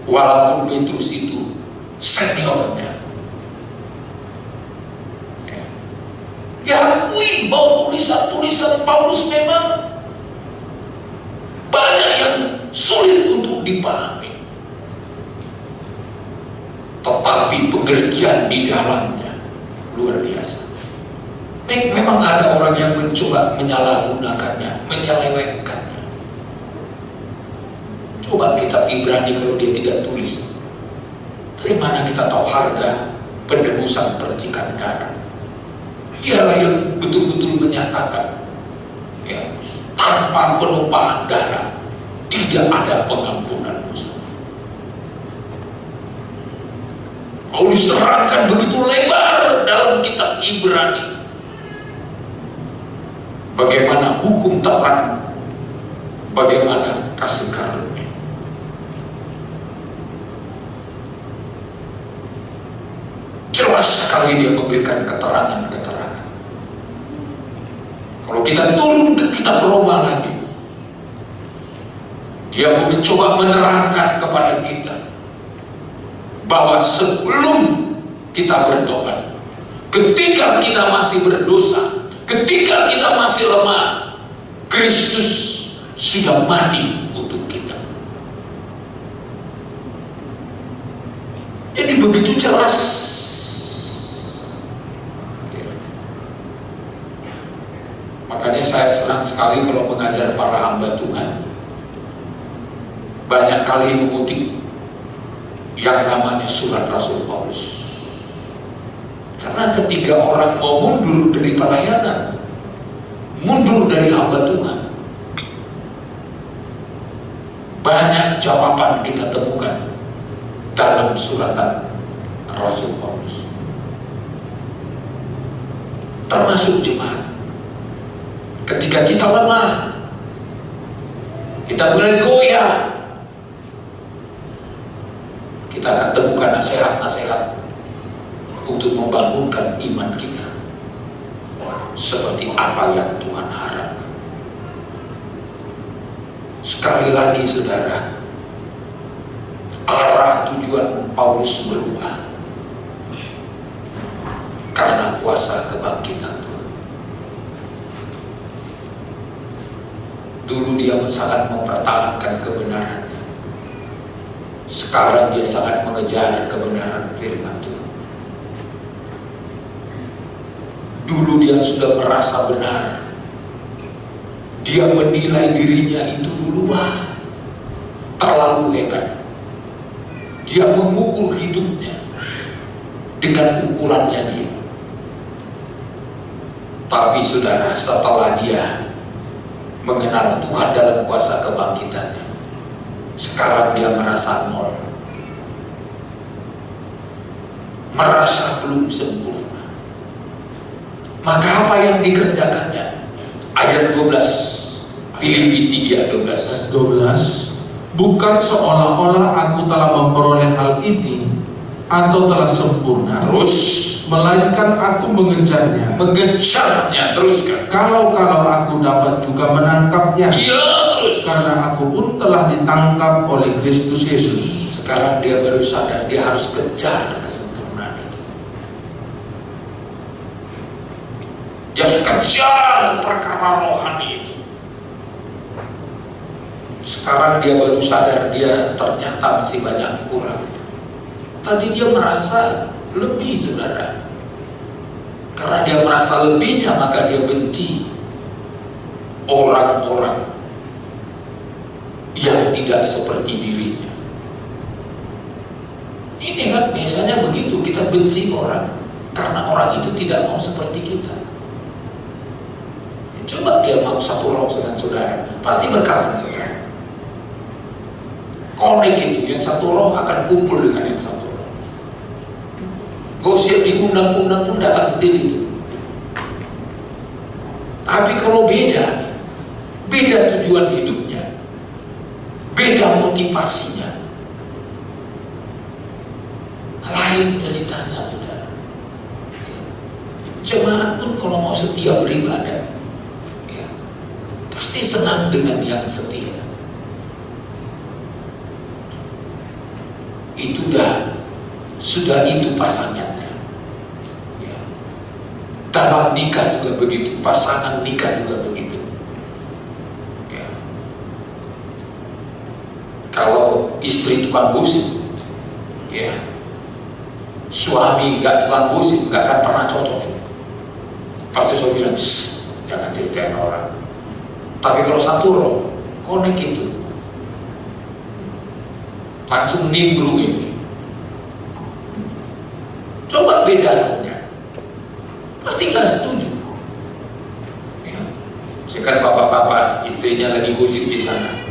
walaupun Petrus itu seniornya. Diakui bahwa tulisan-tulisan Paulus memang banyak yang sulit untuk dipahami, tetapi pengertian di dalamnya luar biasa. Memang ada orang yang mencoba menyalahgunakannya, menyelewengkannya. Coba kitab Ibrani kalau dia tidak tulis, dari mana kita tahu harga penebusan percikan darah? Dialah yang betul-betul menyatakan, ya, tanpa penumpahan darah tidak ada pengampunan dosa. Paulus terangkan begitu lebar dalam kitab Ibrani bagaimana hukum Tuhan, bagaimana kasih karunia. Jelas sekali dia memberikan keterangan-keterangan. Kalau kita turun ke kitab Roma lagi, dia mencoba menerangkan kepada kita bahwa sebelum kita bertobat, ketika kita masih berdosa, ketika kita masih lemah, Kristus sudah mati untuk kita. Jadi begitu jelas. Makanya saya senang sekali kalau mengajar para hamba Tuhan, banyak kali mengutip yang namanya surat Rasul Paulus. Karena ketika orang mau mundur dari pelayanan, mundur dari hamba Tuhan. Banyak jawaban kita temukan dalam suratan Rasul Paulus, termasuk jemaat. Ketika kita lemah, kita mulai goyah, kita akan temukan nasihat-nasihat untuk membangunkan iman kita seperti apa yang Tuhan harapkan. Sekali lagi saudara, arah tujuan Paulus berubah karena kuasa kebangkitan Tuhan. Dulu dia sangat mempertahankan kebenarannya, sekarang dia sangat mengejar kebenaran firman Tuhan. Dulu dia sudah merasa benar, dia menilai dirinya itu dulu terlalu hebat. Dia mengukur hidupnya dengan ukurannya dia. Tapi saudara, setelah dia mengenal Tuhan dalam kuasa kebangkitannya, sekarang dia merasa nol, merasa belum sempurna. Maka apa yang dikerjakannya? Ayat 12, Filipi 3:12. Bukan seolah-olah aku telah memperoleh hal itu atau telah sempurna, Terus, melainkan aku mengejarnya. mengejarnya, teruskan. Kalau aku dapat juga menangkapnya, Iya, terus. karena aku pun telah ditangkap oleh Kristus Yesus. Sekarang dia baru sadar dia harus kejar kesempurnaan itu. Dia harus kejar perkara rohani itu. Sekarang dia baru sadar dia ternyata masih banyak kurang. Tadi dia merasa lebih, saudara. Karena dia merasa lebihnya, maka dia benci orang-orang yang tidak seperti dirinya. Ini kan biasanya begitu, kita benci orang karena orang itu tidak mau seperti kita. Coba dia mau satu roh dengan saudara, pasti berkawan saudara. Konek itu, yang satu roh akan kumpul dengan yang satu roh. Gosip diundang-undang pun datang ke diri itu. Tapi kalau beda tujuan hidupnya, beda motivasinya, lain ceritanya saudara. Jemaat pun kalau mau setia beribadah, ya, pasti senang dengan yang setia. Itu sudah itu pasangannya. Ya. Dalam nikah juga begitu, pasangan nikah juga begitu. Ya. Kalau istri tukang gosip, ya, suami nggak tukang gosip, nggak akan pernah cocok. Pasti saya bilang, jangan ceritain orang. Tapi kalau satu roh, konek itu, langsung nimbrung itu. Coba beda rohnya, pasti nggak setuju. Ya. Sekarang bapak-bapak istrinya lagi gosip di sana,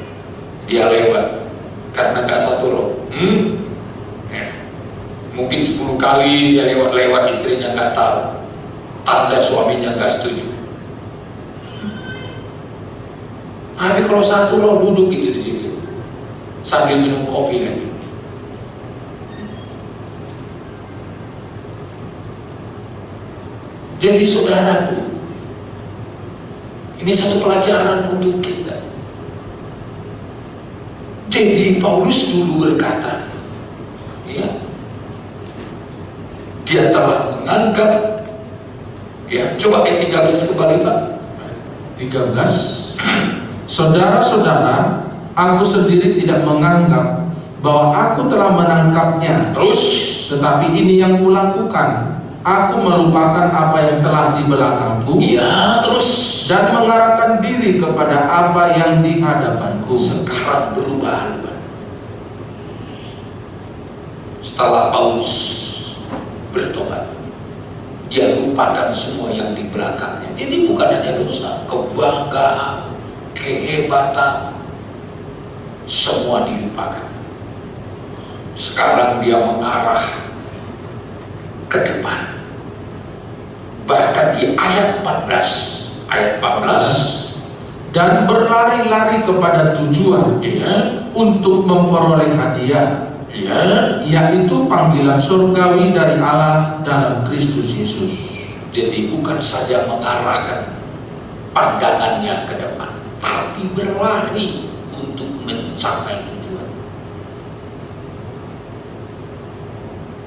dia lewat karena nggak satu roh. Ya. Mungkin 10 kali dia lewat istrinya nggak tahu, tanda suaminya nggak setuju. Tapi kalau satu roh duduk itu di situ sambil minum kopi kan. Jadi saudaraku, ini satu pelajaran untuk kita. Jadi Paulus dulu berkata, ya, dia telah menganggap, ya, coba ayat 13 kembali Pak. 13. Saudara-saudara, aku sendiri tidak menganggap bahwa aku telah menangkapnya. Terus, Tetapi ini yang kulakukan, aku melupakan apa yang telah di belakangku, iya, terus, dan mengarahkan diri kepada apa yang di hadapanku. sekarang berubah. Setelah Paulus bertobat, dia lupakan semua yang di belakangnya. Jadi bukan hanya dosa, kebanggaan, kehebatan, semua dilupakan. Sekarang dia mengarah ke depan. Bahkan di ayat 14, dan berlari-lari kepada tujuan untuk memperoleh hadiah, yaitu panggilan surgawi dari Allah dalam Kristus Yesus. Jadi bukan saja mengarahkan pandangannya ke depan, tapi berlari untuk mencapai tujuan.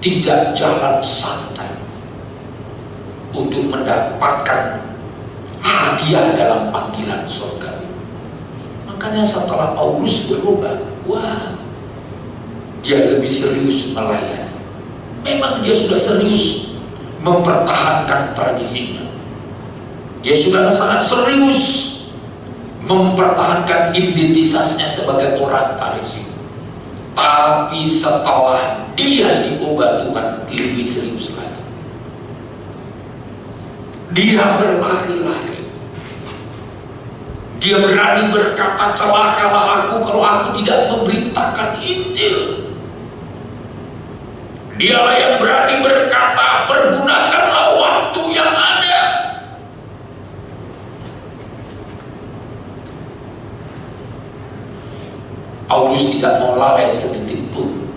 Tidak jalan santai untuk mendapatkan hadiah dalam panggilan surgawi. Makanya setelah Paulus berubah, dia lebih serius melayani. Memang dia sudah serius mempertahankan tradisinya. Dia sudah sangat serius mempertahankan identitasnya sebagai orang Farisi. Tapi setelah dia diubah Tuhan, lebih serius lagi. Dia berlari-lari. Dia berani berkata, celakalah aku kalau aku tidak memberitakan Injil. Dialah yang berani berkata, pergunakanlah waktu yang ada. Paulus tidak mau lalai sedetik pun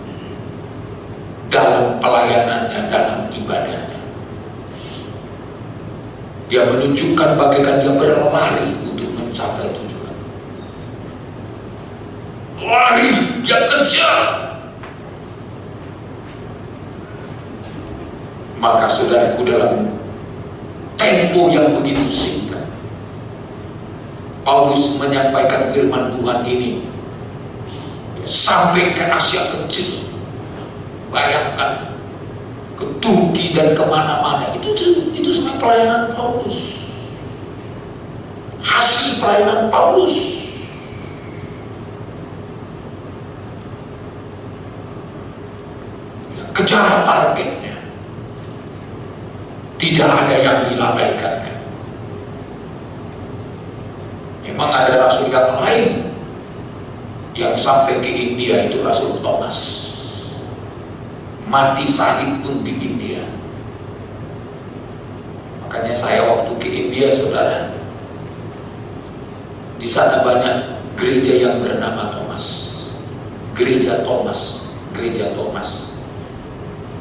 dalam pelayanannya, dalam ibadahnya. Dia menunjukkan bagaikan dia berlari untuk mencapai tujuan. Lari, dia kejar. Maka saudaraku, dalam tempo yang begitu singkat, Paulus menyampaikan firman Tuhan ini sampai ke Asia Kecil. Bayangkan, ke Turki dan kemana-mana. Itu semua pelayanan Paulus, hasil pelayanan Paulus. Kejar targetnya, tidak ada yang dilalaikannya. Memang ada rasul yang lain yang sampai ke India, itu Rasul Thomas. Mati syahid pun di India. Makanya saya waktu ke India, saudara, di sana banyak gereja yang bernama Thomas. Gereja Thomas.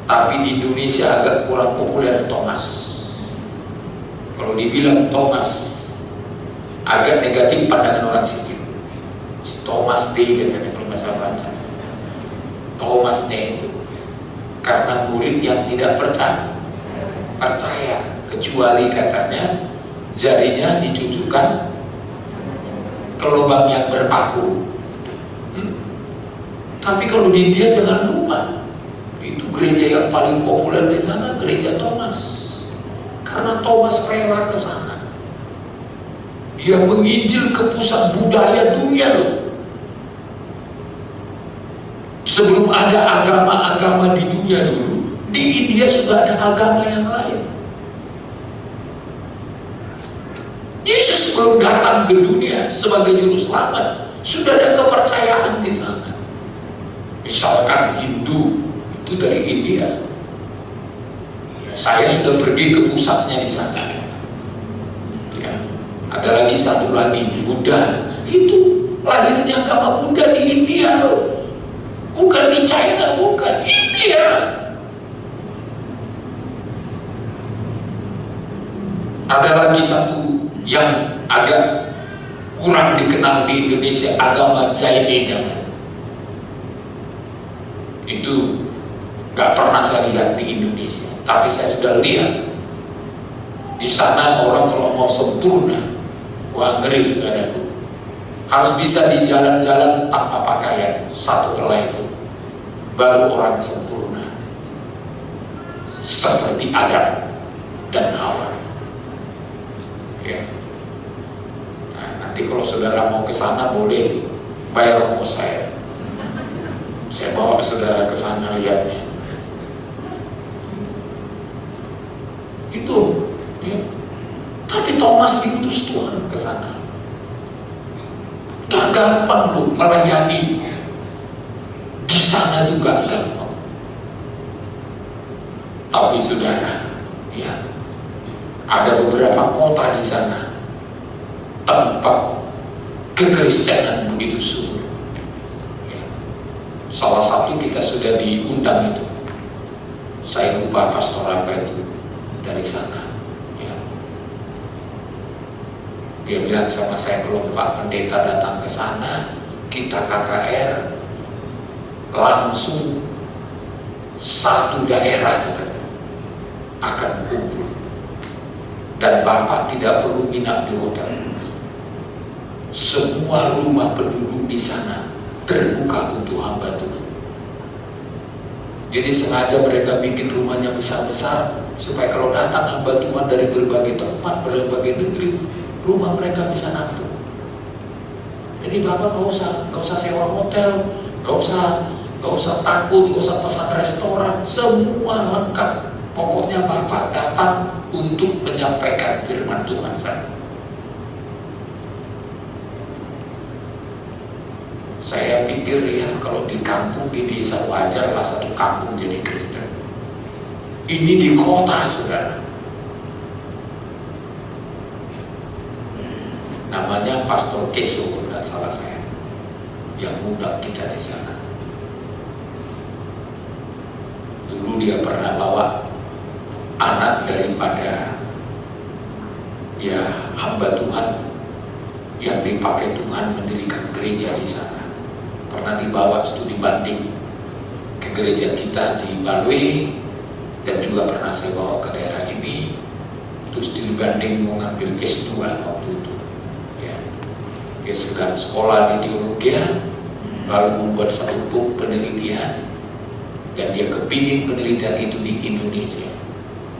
Tapi di Indonesia agak kurang populer Thomas. Kalau dibilang Thomas, agak negatif pandangan orang sipil. Thomas D katanya, kalau saya baca. Thomas D itu karena murid yang tidak percaya, kecuali katanya jarinya dicucukkan ke lubang yang berpaku. Tapi kalau di India jangan lupa, itu gereja yang paling populer di sana, gereja Thomas. Karena Thomas rela ke sana. Dia menginjil ke pusat budaya dunia loh. Sebelum ada agama-agama di dunia dulu, di India sudah ada agama yang lain. Yesus belum datang ke dunia sebagai juru selamat, sudah ada kepercayaan di sana. Misalkan Hindu itu dari India, saya sudah pergi ke pusatnya di sana. Ya, ada lagi satu lagi Buddha, itu lahirnya agama Buddha di India loh. Bukan di China, bukan, India. Ada lagi satu yang agak kurang dikenal di Indonesia, agama Jainisme. Itu gak pernah saya lihat di Indonesia, tapi saya sudah lihat di sana. Orang kalau mau sempurna, wah ngeri saudaraku, harus bisa di jalan-jalan tanpa pakaian, satu helai itu baru orang sempurna, seperti Adam dan Hawa. Ya. Nah, nanti kalau saudara mau ke sana boleh bayar ongkos saya bawa saudara ke sana lihatnya. Itu, ya. Tapi Thomas diutus Tuhan ke sana. Gak gampang loh melayani. Di sana juga gampang. Tapi saudara, ya, ada beberapa kota di sana tempat kekristenan begitu subur. Ya. Salah satu kita sudah diundang itu. Saya lupa pastor apa itu dari sana. Ya. Dia bilang sama saya, kalau Pak Pendeta datang ke sana, kita KKR langsung satu daerah akan kumpul, dan Bapak tidak perlu nginap di hotel. Semua rumah penduduk di sana terbuka untuk hamba Tuhan. Jadi sengaja mereka bikin rumahnya besar-besar supaya kalau datang hamba Tuhan dari berbagai tempat, berbagai negeri, rumah mereka bisa nampung. Jadi Bapak nggak usah sewa hotel, nggak usah takut, nggak usah pesan restoran, semua lengkap. Pokoknya Bapak datang untuk menyampaikan firman Tuhan saja. Saya pikir ya, kalau di kampung, di desa wajarlah satu kampung jadi Kristen. Ini di kota, saudara. Namanya Pastor Keso, tidak salah saya, yang undang kita di sana. Dulu dia pernah bawa anak daripada ya hamba Tuhan yang dipakai Tuhan mendirikan gereja di sana. Pernah dibawa studi banding ke gereja kita di Balwe, dan juga pernah saya bawa ke daerah ini. Itu studi banding mau ngambil S2 waktu itu. Ya. Dia sedang sekolah di teologi, lalu membuat satu buku penelitian, dan dia kepingin penelitian itu di Indonesia.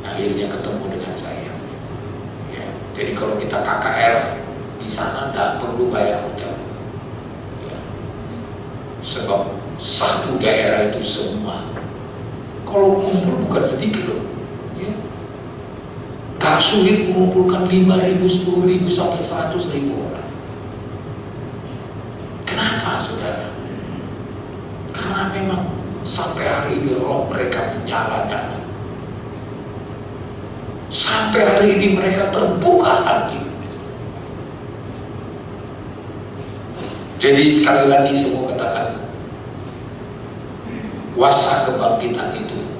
Akhirnya ketemu dengan saya. Ya. Jadi kalau kita KKR di sana tidak perlu bayar hotel. Ya. Sebab satu daerah itu semua, kalau kumpul bukan sedikit loh. Ya. Gak sulit mengumpulkan 5.000, 10.000 sampai 100.000 orang. Kenapa, saudara? Karena memang sampai hari ini roh mereka menyala-nyala. Sampai hari ini mereka terbuka hati. Jadi sekali lagi semua katakan, kuasa kebangkitan itu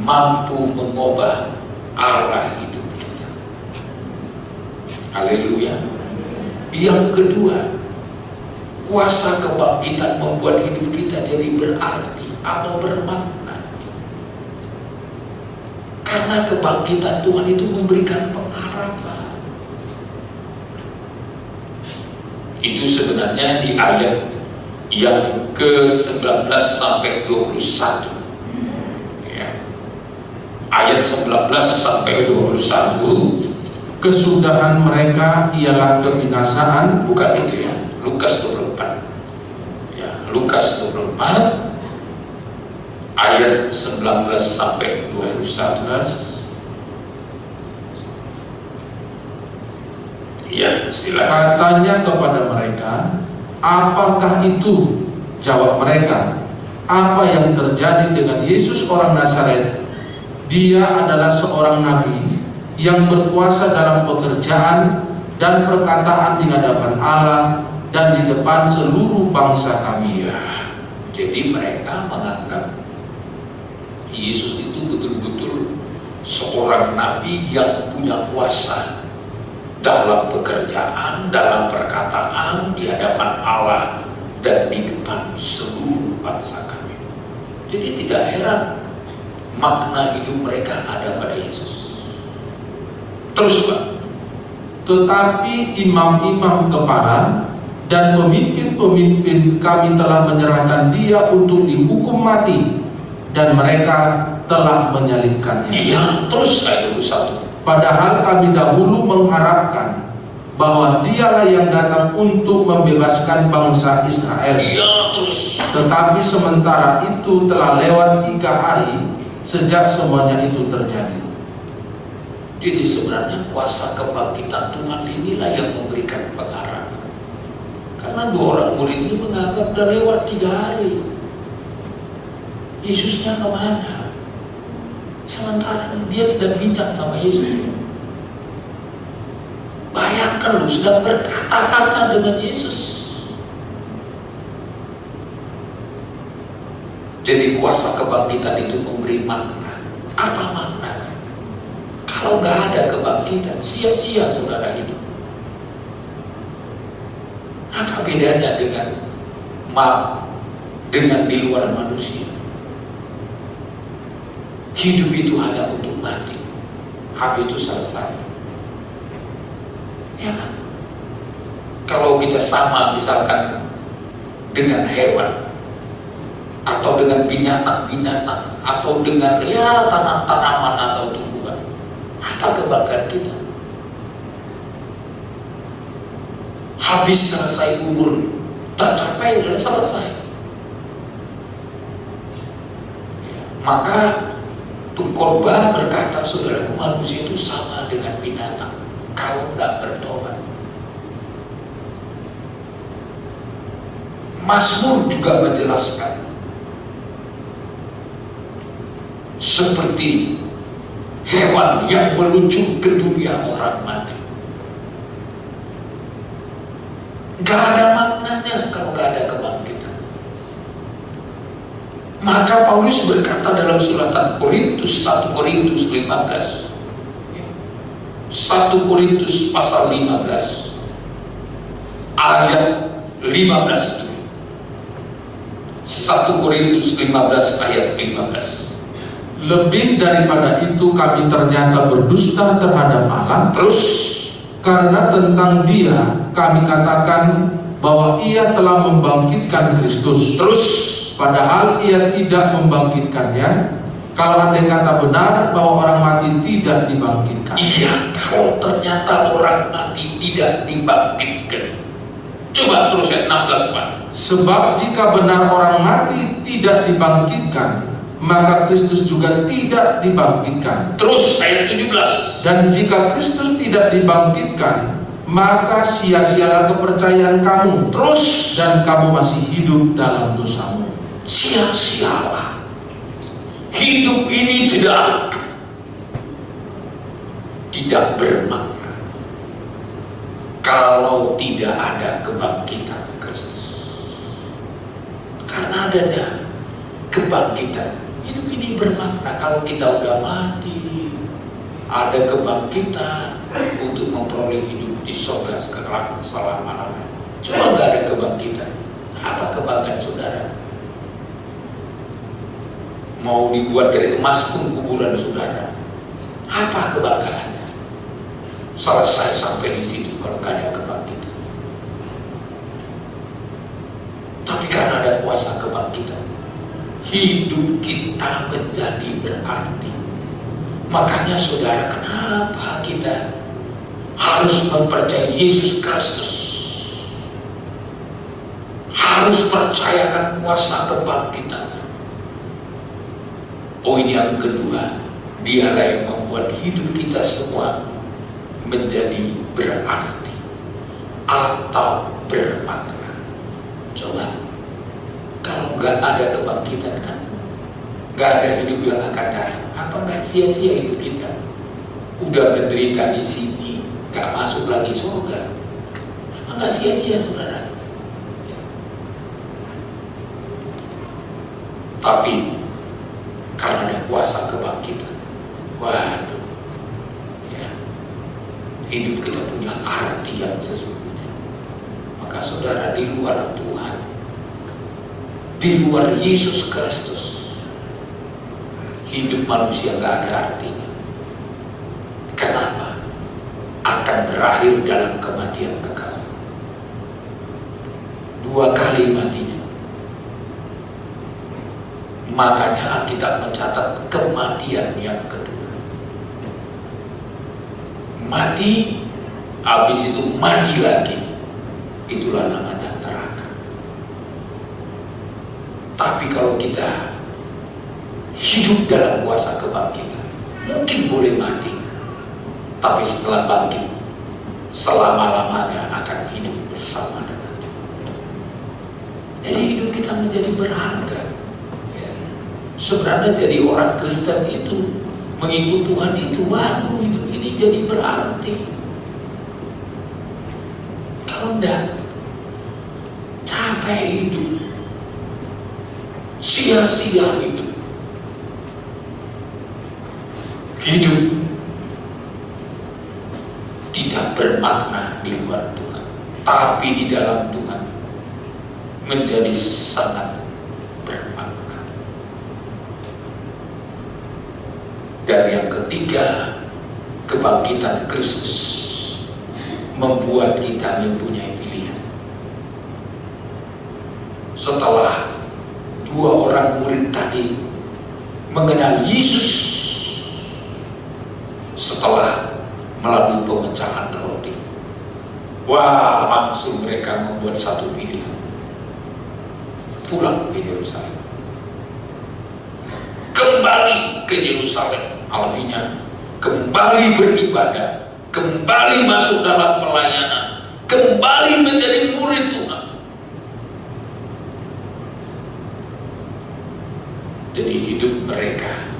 mampu mengubah arah hidup kita. Haleluya. Yang kedua, kuasa kebangkitan membuat hidup kita jadi berarti atau bermakna. Karena kebangkitan Tuhan itu memberikan pengharapan. Itu sebenarnya di ayat yang ke-19 sampai 21. Ya. Ayat 19 sampai 21. Kesudahan mereka ialah kebinasaan. Bukan itu ya, Lukas 24. Ya, Lukas 24 ayat 19 sampai 21. Ya, silakan. Katanya kepada mereka, apakah itu? Jawab mereka, apa yang terjadi dengan Yesus orang Nazaret? Dia adalah seorang nabi yang berkuasa dalam pekerjaan dan perkataan di hadapan Allah dan di depan seluruh bangsa kami. Ya, jadi mereka menganggap Yesus itu betul-betul seorang nabi yang punya kuasa dalam pekerjaan, dalam perkataan di hadapan Allah dan di depan seluruh bangsa kami. Jadi tidak heran makna hidup mereka ada pada Yesus. Terus Pak, Tetapi imam-imam kepala dan pemimpin-pemimpin kami telah menyerahkan dia untuk dihukum mati, dan mereka telah menyalibkannya. iya, terus ayat 21. Padahal kami dahulu mengharapkan bahwa dialah yang datang untuk membebaskan bangsa Israel. Iya, terus. Tetapi sementara itu telah lewat 3 hari sejak semuanya itu terjadi. Jadi sebenarnya kuasa kebangkitan Tuhan inilah yang memberikan pengharapan. Karena dua orang murid ini menganggap udah lewat 3 hari. Yesusnya kemana? Sementara dia sedang bincang sama Yesus. Bayangkan lu sedang berkata-kata dengan Yesus. Jadi kuasa kebangkitan itu memberi makna. Apa maknanya? Kalau nggak ada kebangkitan, sia-sia saudara hidup. Apa bedanya dengan di luar manusia? Hidup itu hanya untuk mati, habis itu selesai. Ya kan? Kalau kita sama misalkan dengan hewan, atau dengan binatang-binatang, atau dengan tanam-tanaman atau tumbuhan, apa kebanggaan kita? Habis selesai umur, tercapai dan selesai. Maka Khotbah berkata, saudaraku, manusia itu sama dengan binatang kalau tidak bertobat. Mazmur juga menjelaskan seperti hewan yang meluncur ke dunia orang mati. Gak ada maknanya kalau gak ada kebangkitan. Maka Paulus berkata dalam suratan Korintus, 1 Korintus 15, 1 Korintus pasal 15 ayat 15, 1 Korintus 15 ayat 15. Lebih daripada itu kami ternyata berdusta terhadap Allah. Terus, karena tentang Dia kami katakan bahwa Ia telah membangkitkan Kristus. Terus, padahal Ia tidak membangkitkannya. Kalau andai kata benar bahwa orang mati tidak dibangkitkan. iya, kalau ternyata orang mati tidak dibangkitkan. Coba terus ayat 16, Pak. Sebab jika benar orang mati tidak dibangkitkan, maka Kristus juga tidak dibangkitkan. Terus ayat 17. Dan jika Kristus tidak dibangkitkan, maka sia-sialah kepercayaan kamu. Terus, dan kamu masih hidup dalam dosamu. sia-sialah. Hidup ini tidak bermakna kalau tidak ada kebangkitan Kristus. Karena adanya kebangkitan, hidup ini bermakna. Kalau kita udah mati, ada kebangkitan untuk memperoleh hidup di surga sekarang selama-lamanya. Coba nggak ada kebangkitan, apa kebanggaan saudara? Mau dibuat dari emas pun kuburan saudara, apa kebanggaannya? Selesai sampai di situ kalau nggak ada kebangkitan. Tapi karena ada kuasa kebangkitan, hidup kita menjadi berarti. Makanya saudara, kenapa kita harus mempercayai Yesus Kristus? Harus percayakan kuasa kebangkitan. Poin yang kedua, Dialah yang membuat hidup kita semua menjadi berarti atau bermakna. Coba, kalau nggak ada kebangkitan kan, nggak ada hidup yang akan datang. Apa nggak sia-sia hidup kita? Udah menderita di sini, nggak masuk lagi surga. Apa nggak sia-sia saudara? Tapi karena ada kuasa kebangkitan, waduh, ya, hidup kita punya arti yang sesungguhnya. Maka saudara, di luar Tuhan, di luar Yesus Kristus, hidup manusia gak ada artinya. Kenapa? Akan berakhir dalam kematian kekal. 2 kali matinya. Makanya Alkitab mencatat kematian yang kedua. Mati, habis itu mati lagi. Itulah namanya neraka. Tapi kalau kita hidup dalam kuasa kebangkitan, mungkin boleh mati, tapi setelah bangkit, selama-lamanya akan hidup bersama dengan Dia. jadi berharga. Ya. Sebenarnya jadi orang Kristen itu, mengikut Tuhan itu, waduh, hidup ini jadi berarti. Kalau enggak, capek hidup, sia-sia hidup. Hidup tidak bermakna di luar Tuhan, tapi di dalam Tuhan menjadi sangat bermakna. Dan yang ketiga, kebangkitan Kristus membuat kita mempunyai pilihan. Setelah dua orang murid tadi mengenal Yesus setelah melalui pemecahan roti, wah, langsung mereka membuat satu pilihan, pulang ke Yerusalem, kembali ke Yerusalem, artinya kembali beribadah, kembali masuk dalam pelayanan, kembali menjadi murid Tuhan. Jadi hidup mereka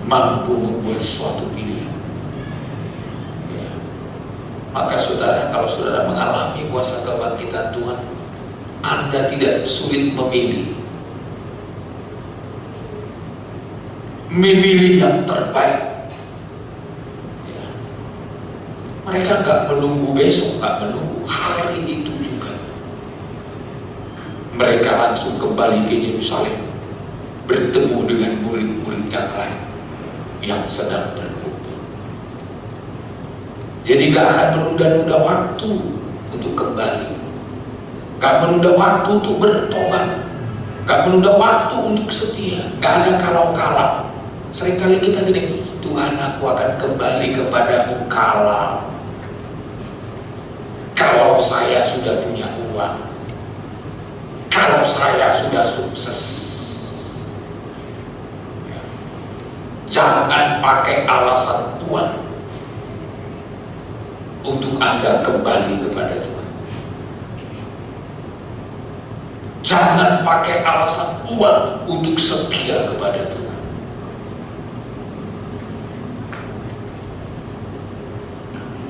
mampu membuat suatu pilihan. Ya. Maka saudara, kalau saudara mengalami kuasa kebangkitan Tuhan, Anda tidak sulit memilih yang terbaik. Ya. Mereka nggak menunggu besok, nggak menunggu hari itu juga. Mereka langsung kembali ke Yerusalem, bertemu dengan murid-murid yang lain yang sedang berkumpul. Jadi gak akan menunda-nunda waktu untuk kembali, gak menunda waktu untuk bertobat, gak menunda waktu untuk setia, gak ada kalau-kalau. Seringkali kita gini, Tuhan, aku akan kembali kepadamu kalau saya sudah punya uang, kalau saya sudah sukses. Jangan pakai alasan uang untuk Anda kembali kepada Tuhan. Jangan pakai alasan uang untuk setia kepada Tuhan.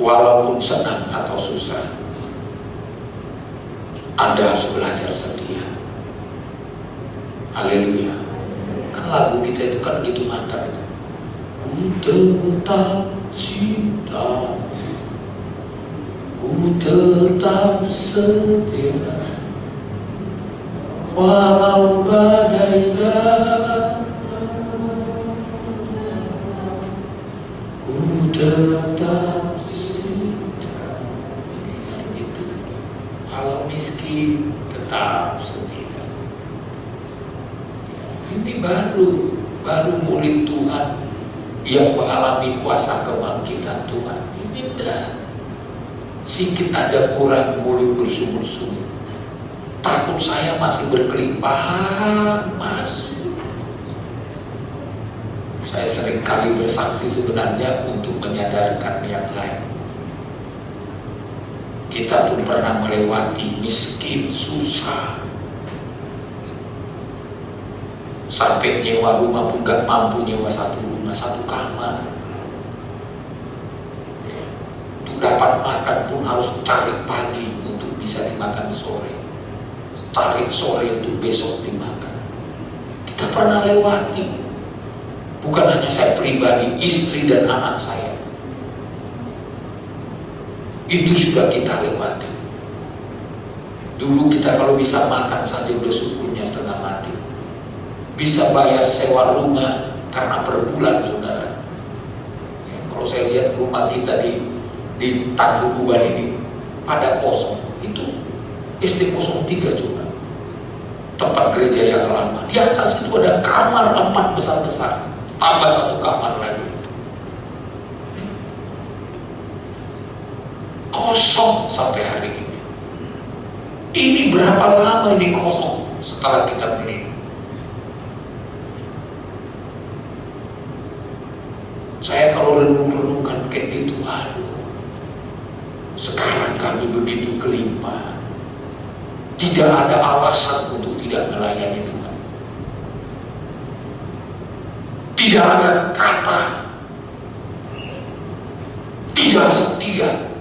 Walaupun senang atau susah, Anda harus belajar setia. Haleluya. Kan lagu kita itu kan gitu mantap. Ku tetap cinta, ku tetap setia, walau badai datang, ku tetap cinta. Walau miskin tetap setia. Ini baru murid Tuhan yang mengalami kuasa kebangkitan Tuhan. Ini dah sikit aja kurang, mulut bersumur-sumur. Takut saya masih berkelimpahan, Mas. Saya sering kali bersaksi sebenarnya untuk menyadarkan yang lain. Kita pun pernah melewati miskin, susah, sampai nyewa rumah pun gak mampu nyewa satu rumah, satu kamar. Untuk dapat makan pun harus cari pagi untuk bisa dimakan sore, cari sore untuk besok dimakan. Kita pernah lewati. Bukan hanya saya pribadi, istri dan anak saya, itu sudah kita lewati. Dulu kita kalau bisa makan saja udah syukurnya setengah mati. Bisa bayar sewa rumah karena per bulan, saudara. Ya, kalau saya lihat rumah kita di Tanjung Uban ini pada kosong, itu SD 03 juga, tempat gereja yang lama. Di atas itu ada kamar 4 besar-besar, tambah satu kamar lagi, kosong sampai hari ini. Ini berapa lama ini kosong setelah kita beli? Saya kalau renung-renungkan kayak gitu, aduh, sekarang kami begitu kelimpahan. Tidak ada alasan untuk tidak melayani Tuhan. Tidak ada kata tidak setia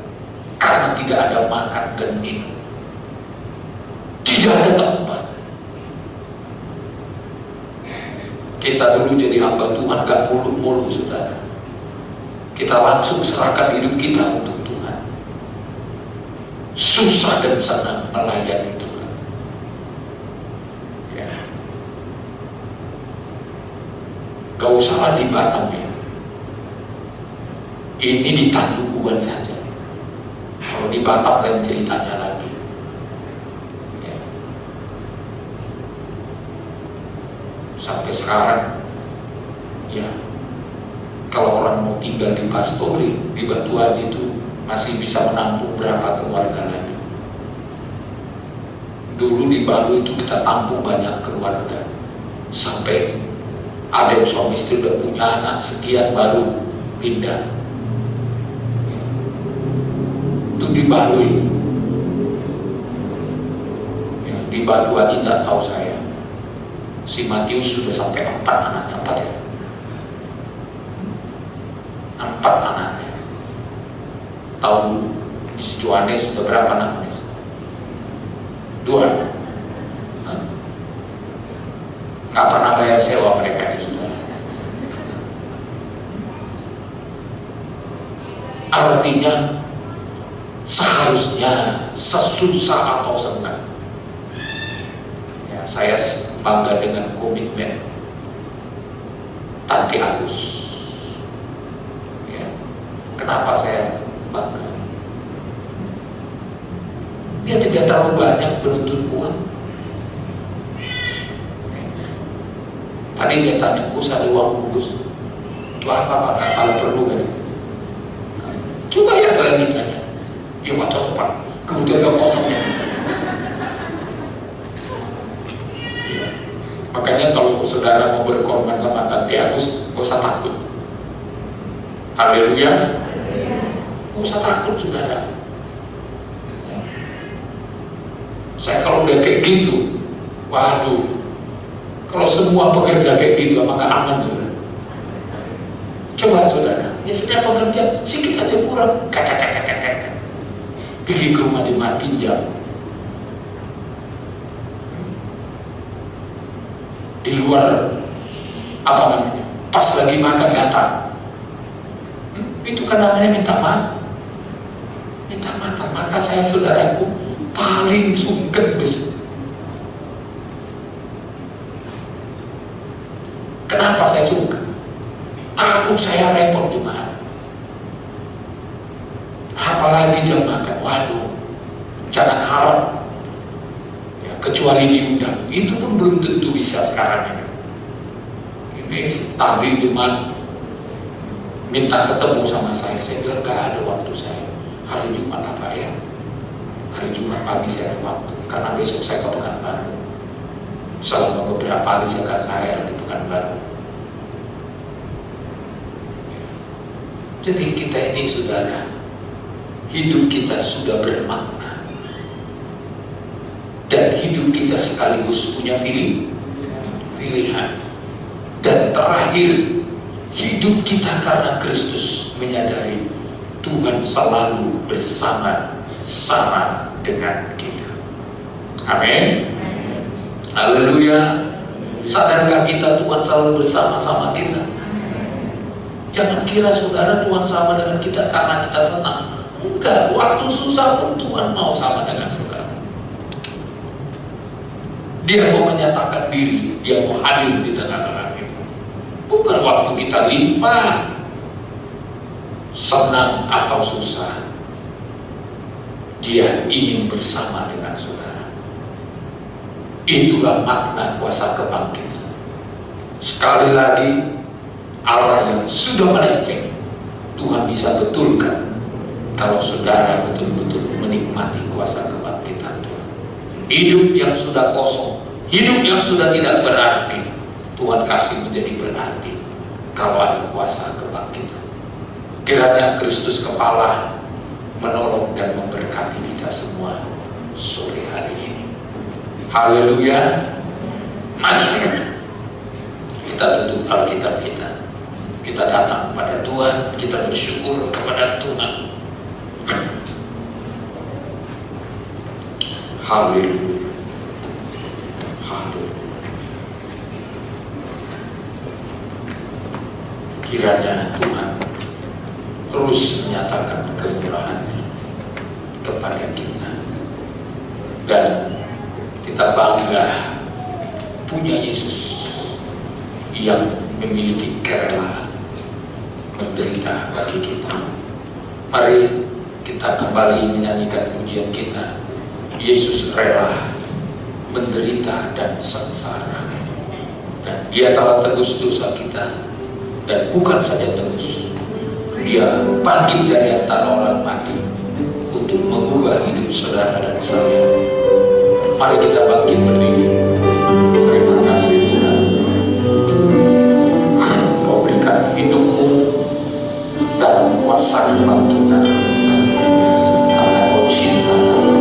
karena tidak ada makan dan minum. Tidak ada tempat. Kita dulu jadi hamba Tuhan gak muluk-muluk, saudara. Kita langsung serahkan hidup kita untuk Tuhan. Susah dan senang melayani Tuhan. Ya. Gak usahlah di Batam ya. Ini di Tanjung Uban saja. Kalau di Batam lain ceritanya lagi. Ya. Sampai sekarang, ya, kalau orang mau tinggal di Pastori, di Batu Haji itu masih bisa menampung berapa keluarga lagi. Dulu di Balu itu kita tampung banyak keluarga, sampai ada yang suami istri udah punya anak sekian baru pindah. Itu di Balu, ya, di Batu Haji nggak tahu saya. Si Matius sudah sampai 4 anaknya, 4 ya. 4 anaknya. Tahu si Johannes sudah berapa anaknya? 2. Nggak pernah bayar sewa mereka ini, sudah. Artinya seharusnya sesusah atau senang, ya, saya bangga dengan komitmen Tanti Agus. Ya, kenapa saya bangga? Dia tidak terlalu banyak menuntut uang. Tadi saya tanya, Gus ada uang Gus? Itu apa Pak? Kalau perlu kan? Coba ya kalian ditanya. Ya Pak, cocok Pak. Kemudian gak kosongnya. Ya. Makanya kalau saudara mau berkorban sama Tanti Agus, gak usah takut. Haleluya. Gak usah takut saudara. Saya kalau udah kayak gitu, waduh, kalau semua pekerja kayak gitu, apa gak aman saudara? Coba saudara, ya setiap pekerja sedikit aja kurang, kakak. Pergi ke rumah jemaat pinjam. Di luar, apa namanya, pas lagi makan datang. Itu kan namanya minta makan. Minta makan, maka saya saudaraku paling sungkan besar. Kenapa saya sungkan? Takut saya repot jemaat. Apalagi jam makan, waduh, jangan harap ya, kecuali diundang. Itu pun belum tentu bisa sekarang ini. Ini tadi jemaat minta ketemu sama saya bilang gak ada waktu saya. Hari Jumat apa ya? Hari Jumat pagi saya ada waktu, karena besok saya ke Pekanbaru. Selama beberapa hari saya di Pekanbaru. Jadi kita ini saudara, hidup kita sudah bermakna, dan hidup kita sekaligus punya pilihan. Dan terakhir, hidup kita karena Kristus menyadari Tuhan selalu bersama-sama dengan kita. Amin. Haleluya. Sadarkah kita Tuhan selalu bersama-sama kita? Jangan kira saudara Tuhan sama dengan kita karena kita senang. Enggak, waktu susah pun Tuhan mau sama dengan saudara. Dia mau menyatakan diri, dia mau hadir di tengah-tengah kita. Bukan waktu kita limpah, senang atau susah, dia ingin bersama dengan saudara. Itulah makna kuasa kebangkitan. Sekali lagi, Allah yang sudah melenceng, Tuhan bisa betulkan kalau saudara betul-betul menikmati kuasa kebangkitan Tuhan. Hidup yang sudah kosong, hidup yang sudah tidak berarti, Tuhan kasih menjadi berarti kalau ada kuasa kebangkitan. Kiranya Kristus kepala menolong dan memberkati kita semua sore hari ini. Haleluya. Mari kita tutup Alkitab kita. Kita datang pada Tuhan, kita bersyukur kepada Tuhan. Haleluya. Haleluya. Kiranya Tuhan terus menyatakan kemurahan-Nya kepada kita, dan kita bangga punya Yesus yang memiliki kerelaan menderita bagi kita. Mari kita kembali menyanyikan pujian kita. Yesus rela menderita dan sengsara, dan Dia telah tebus dosa kita, dan bukan saja tebus, Dia bangkit dari antara orang mati untuk mengubah hidup saudara dan saya. Mari kita bangkit berdiri. Terima kasih Tuhan, Kau berikan hidupmu dalam kuasa kebangkitan, karena Kau cinta kami.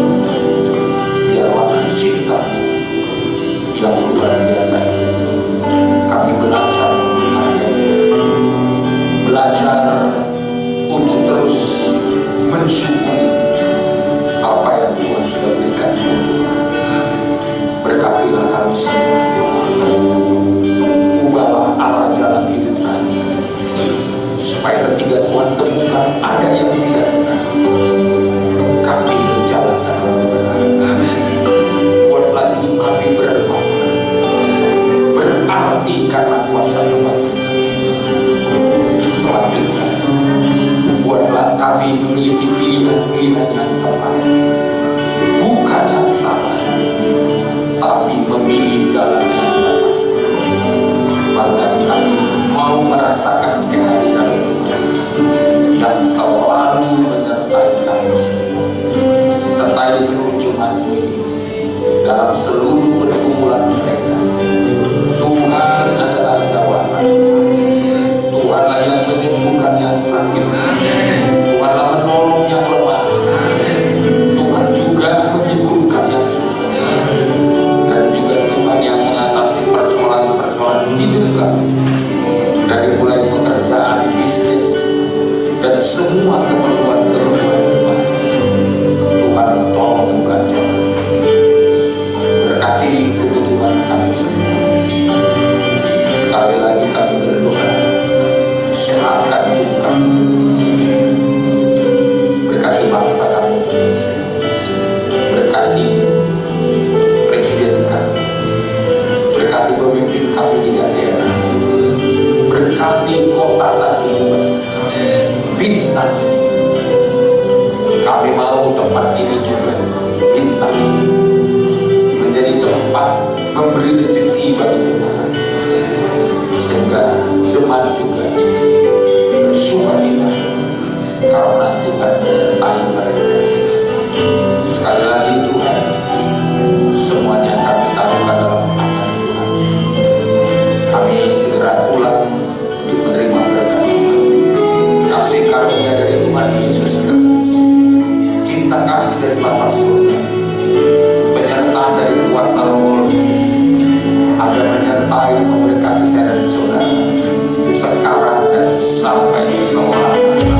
Biarlah cinta yang luar biasa ini kami belajar untuk terus mensyukuri apa yang Tuhan sudah berikan untuk kami. Berkatilah kami semua, ubahlah arah jalan hidup kami, supaya ketika Tuhan temukan ada yang tidak benar, kami berjalan dalam kebenaran. Buatlah hidup kami bermakna, berarti karena kuasa kebangkitan. Selanjutnya, buatlah kami memiliki pilihan-pilihan yang tepat, bukan yang salah, tapi memilih jalan yang tepat. Bahkan kami mau merasakan kehadiran Tuhan yang selalu menyertai kami semua, sertai seluruh jemaat ini dalam seluruh pergumulan mereka. Tuhan adalah jawaban. Tuhanlah yang menyembuhkan yang sakit. Tuhanlah menolong yang lemah. Tuhan juga menyembuhkan yang susah, dan juga Tuhan yang mengatasi persoalan-persoalan hidup kami, dari mulai pekerjaan, bisnis, dan semua keperluan-keperluan jemaat. Tuhan tolong buka jalan, berkati kebutuhan kami semua. Sekali lagi kami berdoa, sehatkan Tuhan, berkati bangsa kami Indonesia, berkati presiden kami, berkati pemimpin kami di daerah, berkati kota Tanjung Bintang ini. Kami mau tempat ini juga, Bintang ini, menjadi tempat memberi rezeki bagi jemaat, sehingga jemaat juga bersuka cita karena Tuhan menyertai mereka. Sekali lagi Tuhan, semuanya kami taruhkan dalam tangan Tuhan. Kami segera pulang untuk menerima berkat Tuhan. Kasih karunia dari Tuhan Yesus Kristus, cinta kasih dari Bapa Surga, penyertaan dari kuasa Roh Kudus, agar menyertai memberkati saya dan saudara sekarang dan sampai selama-lamanya.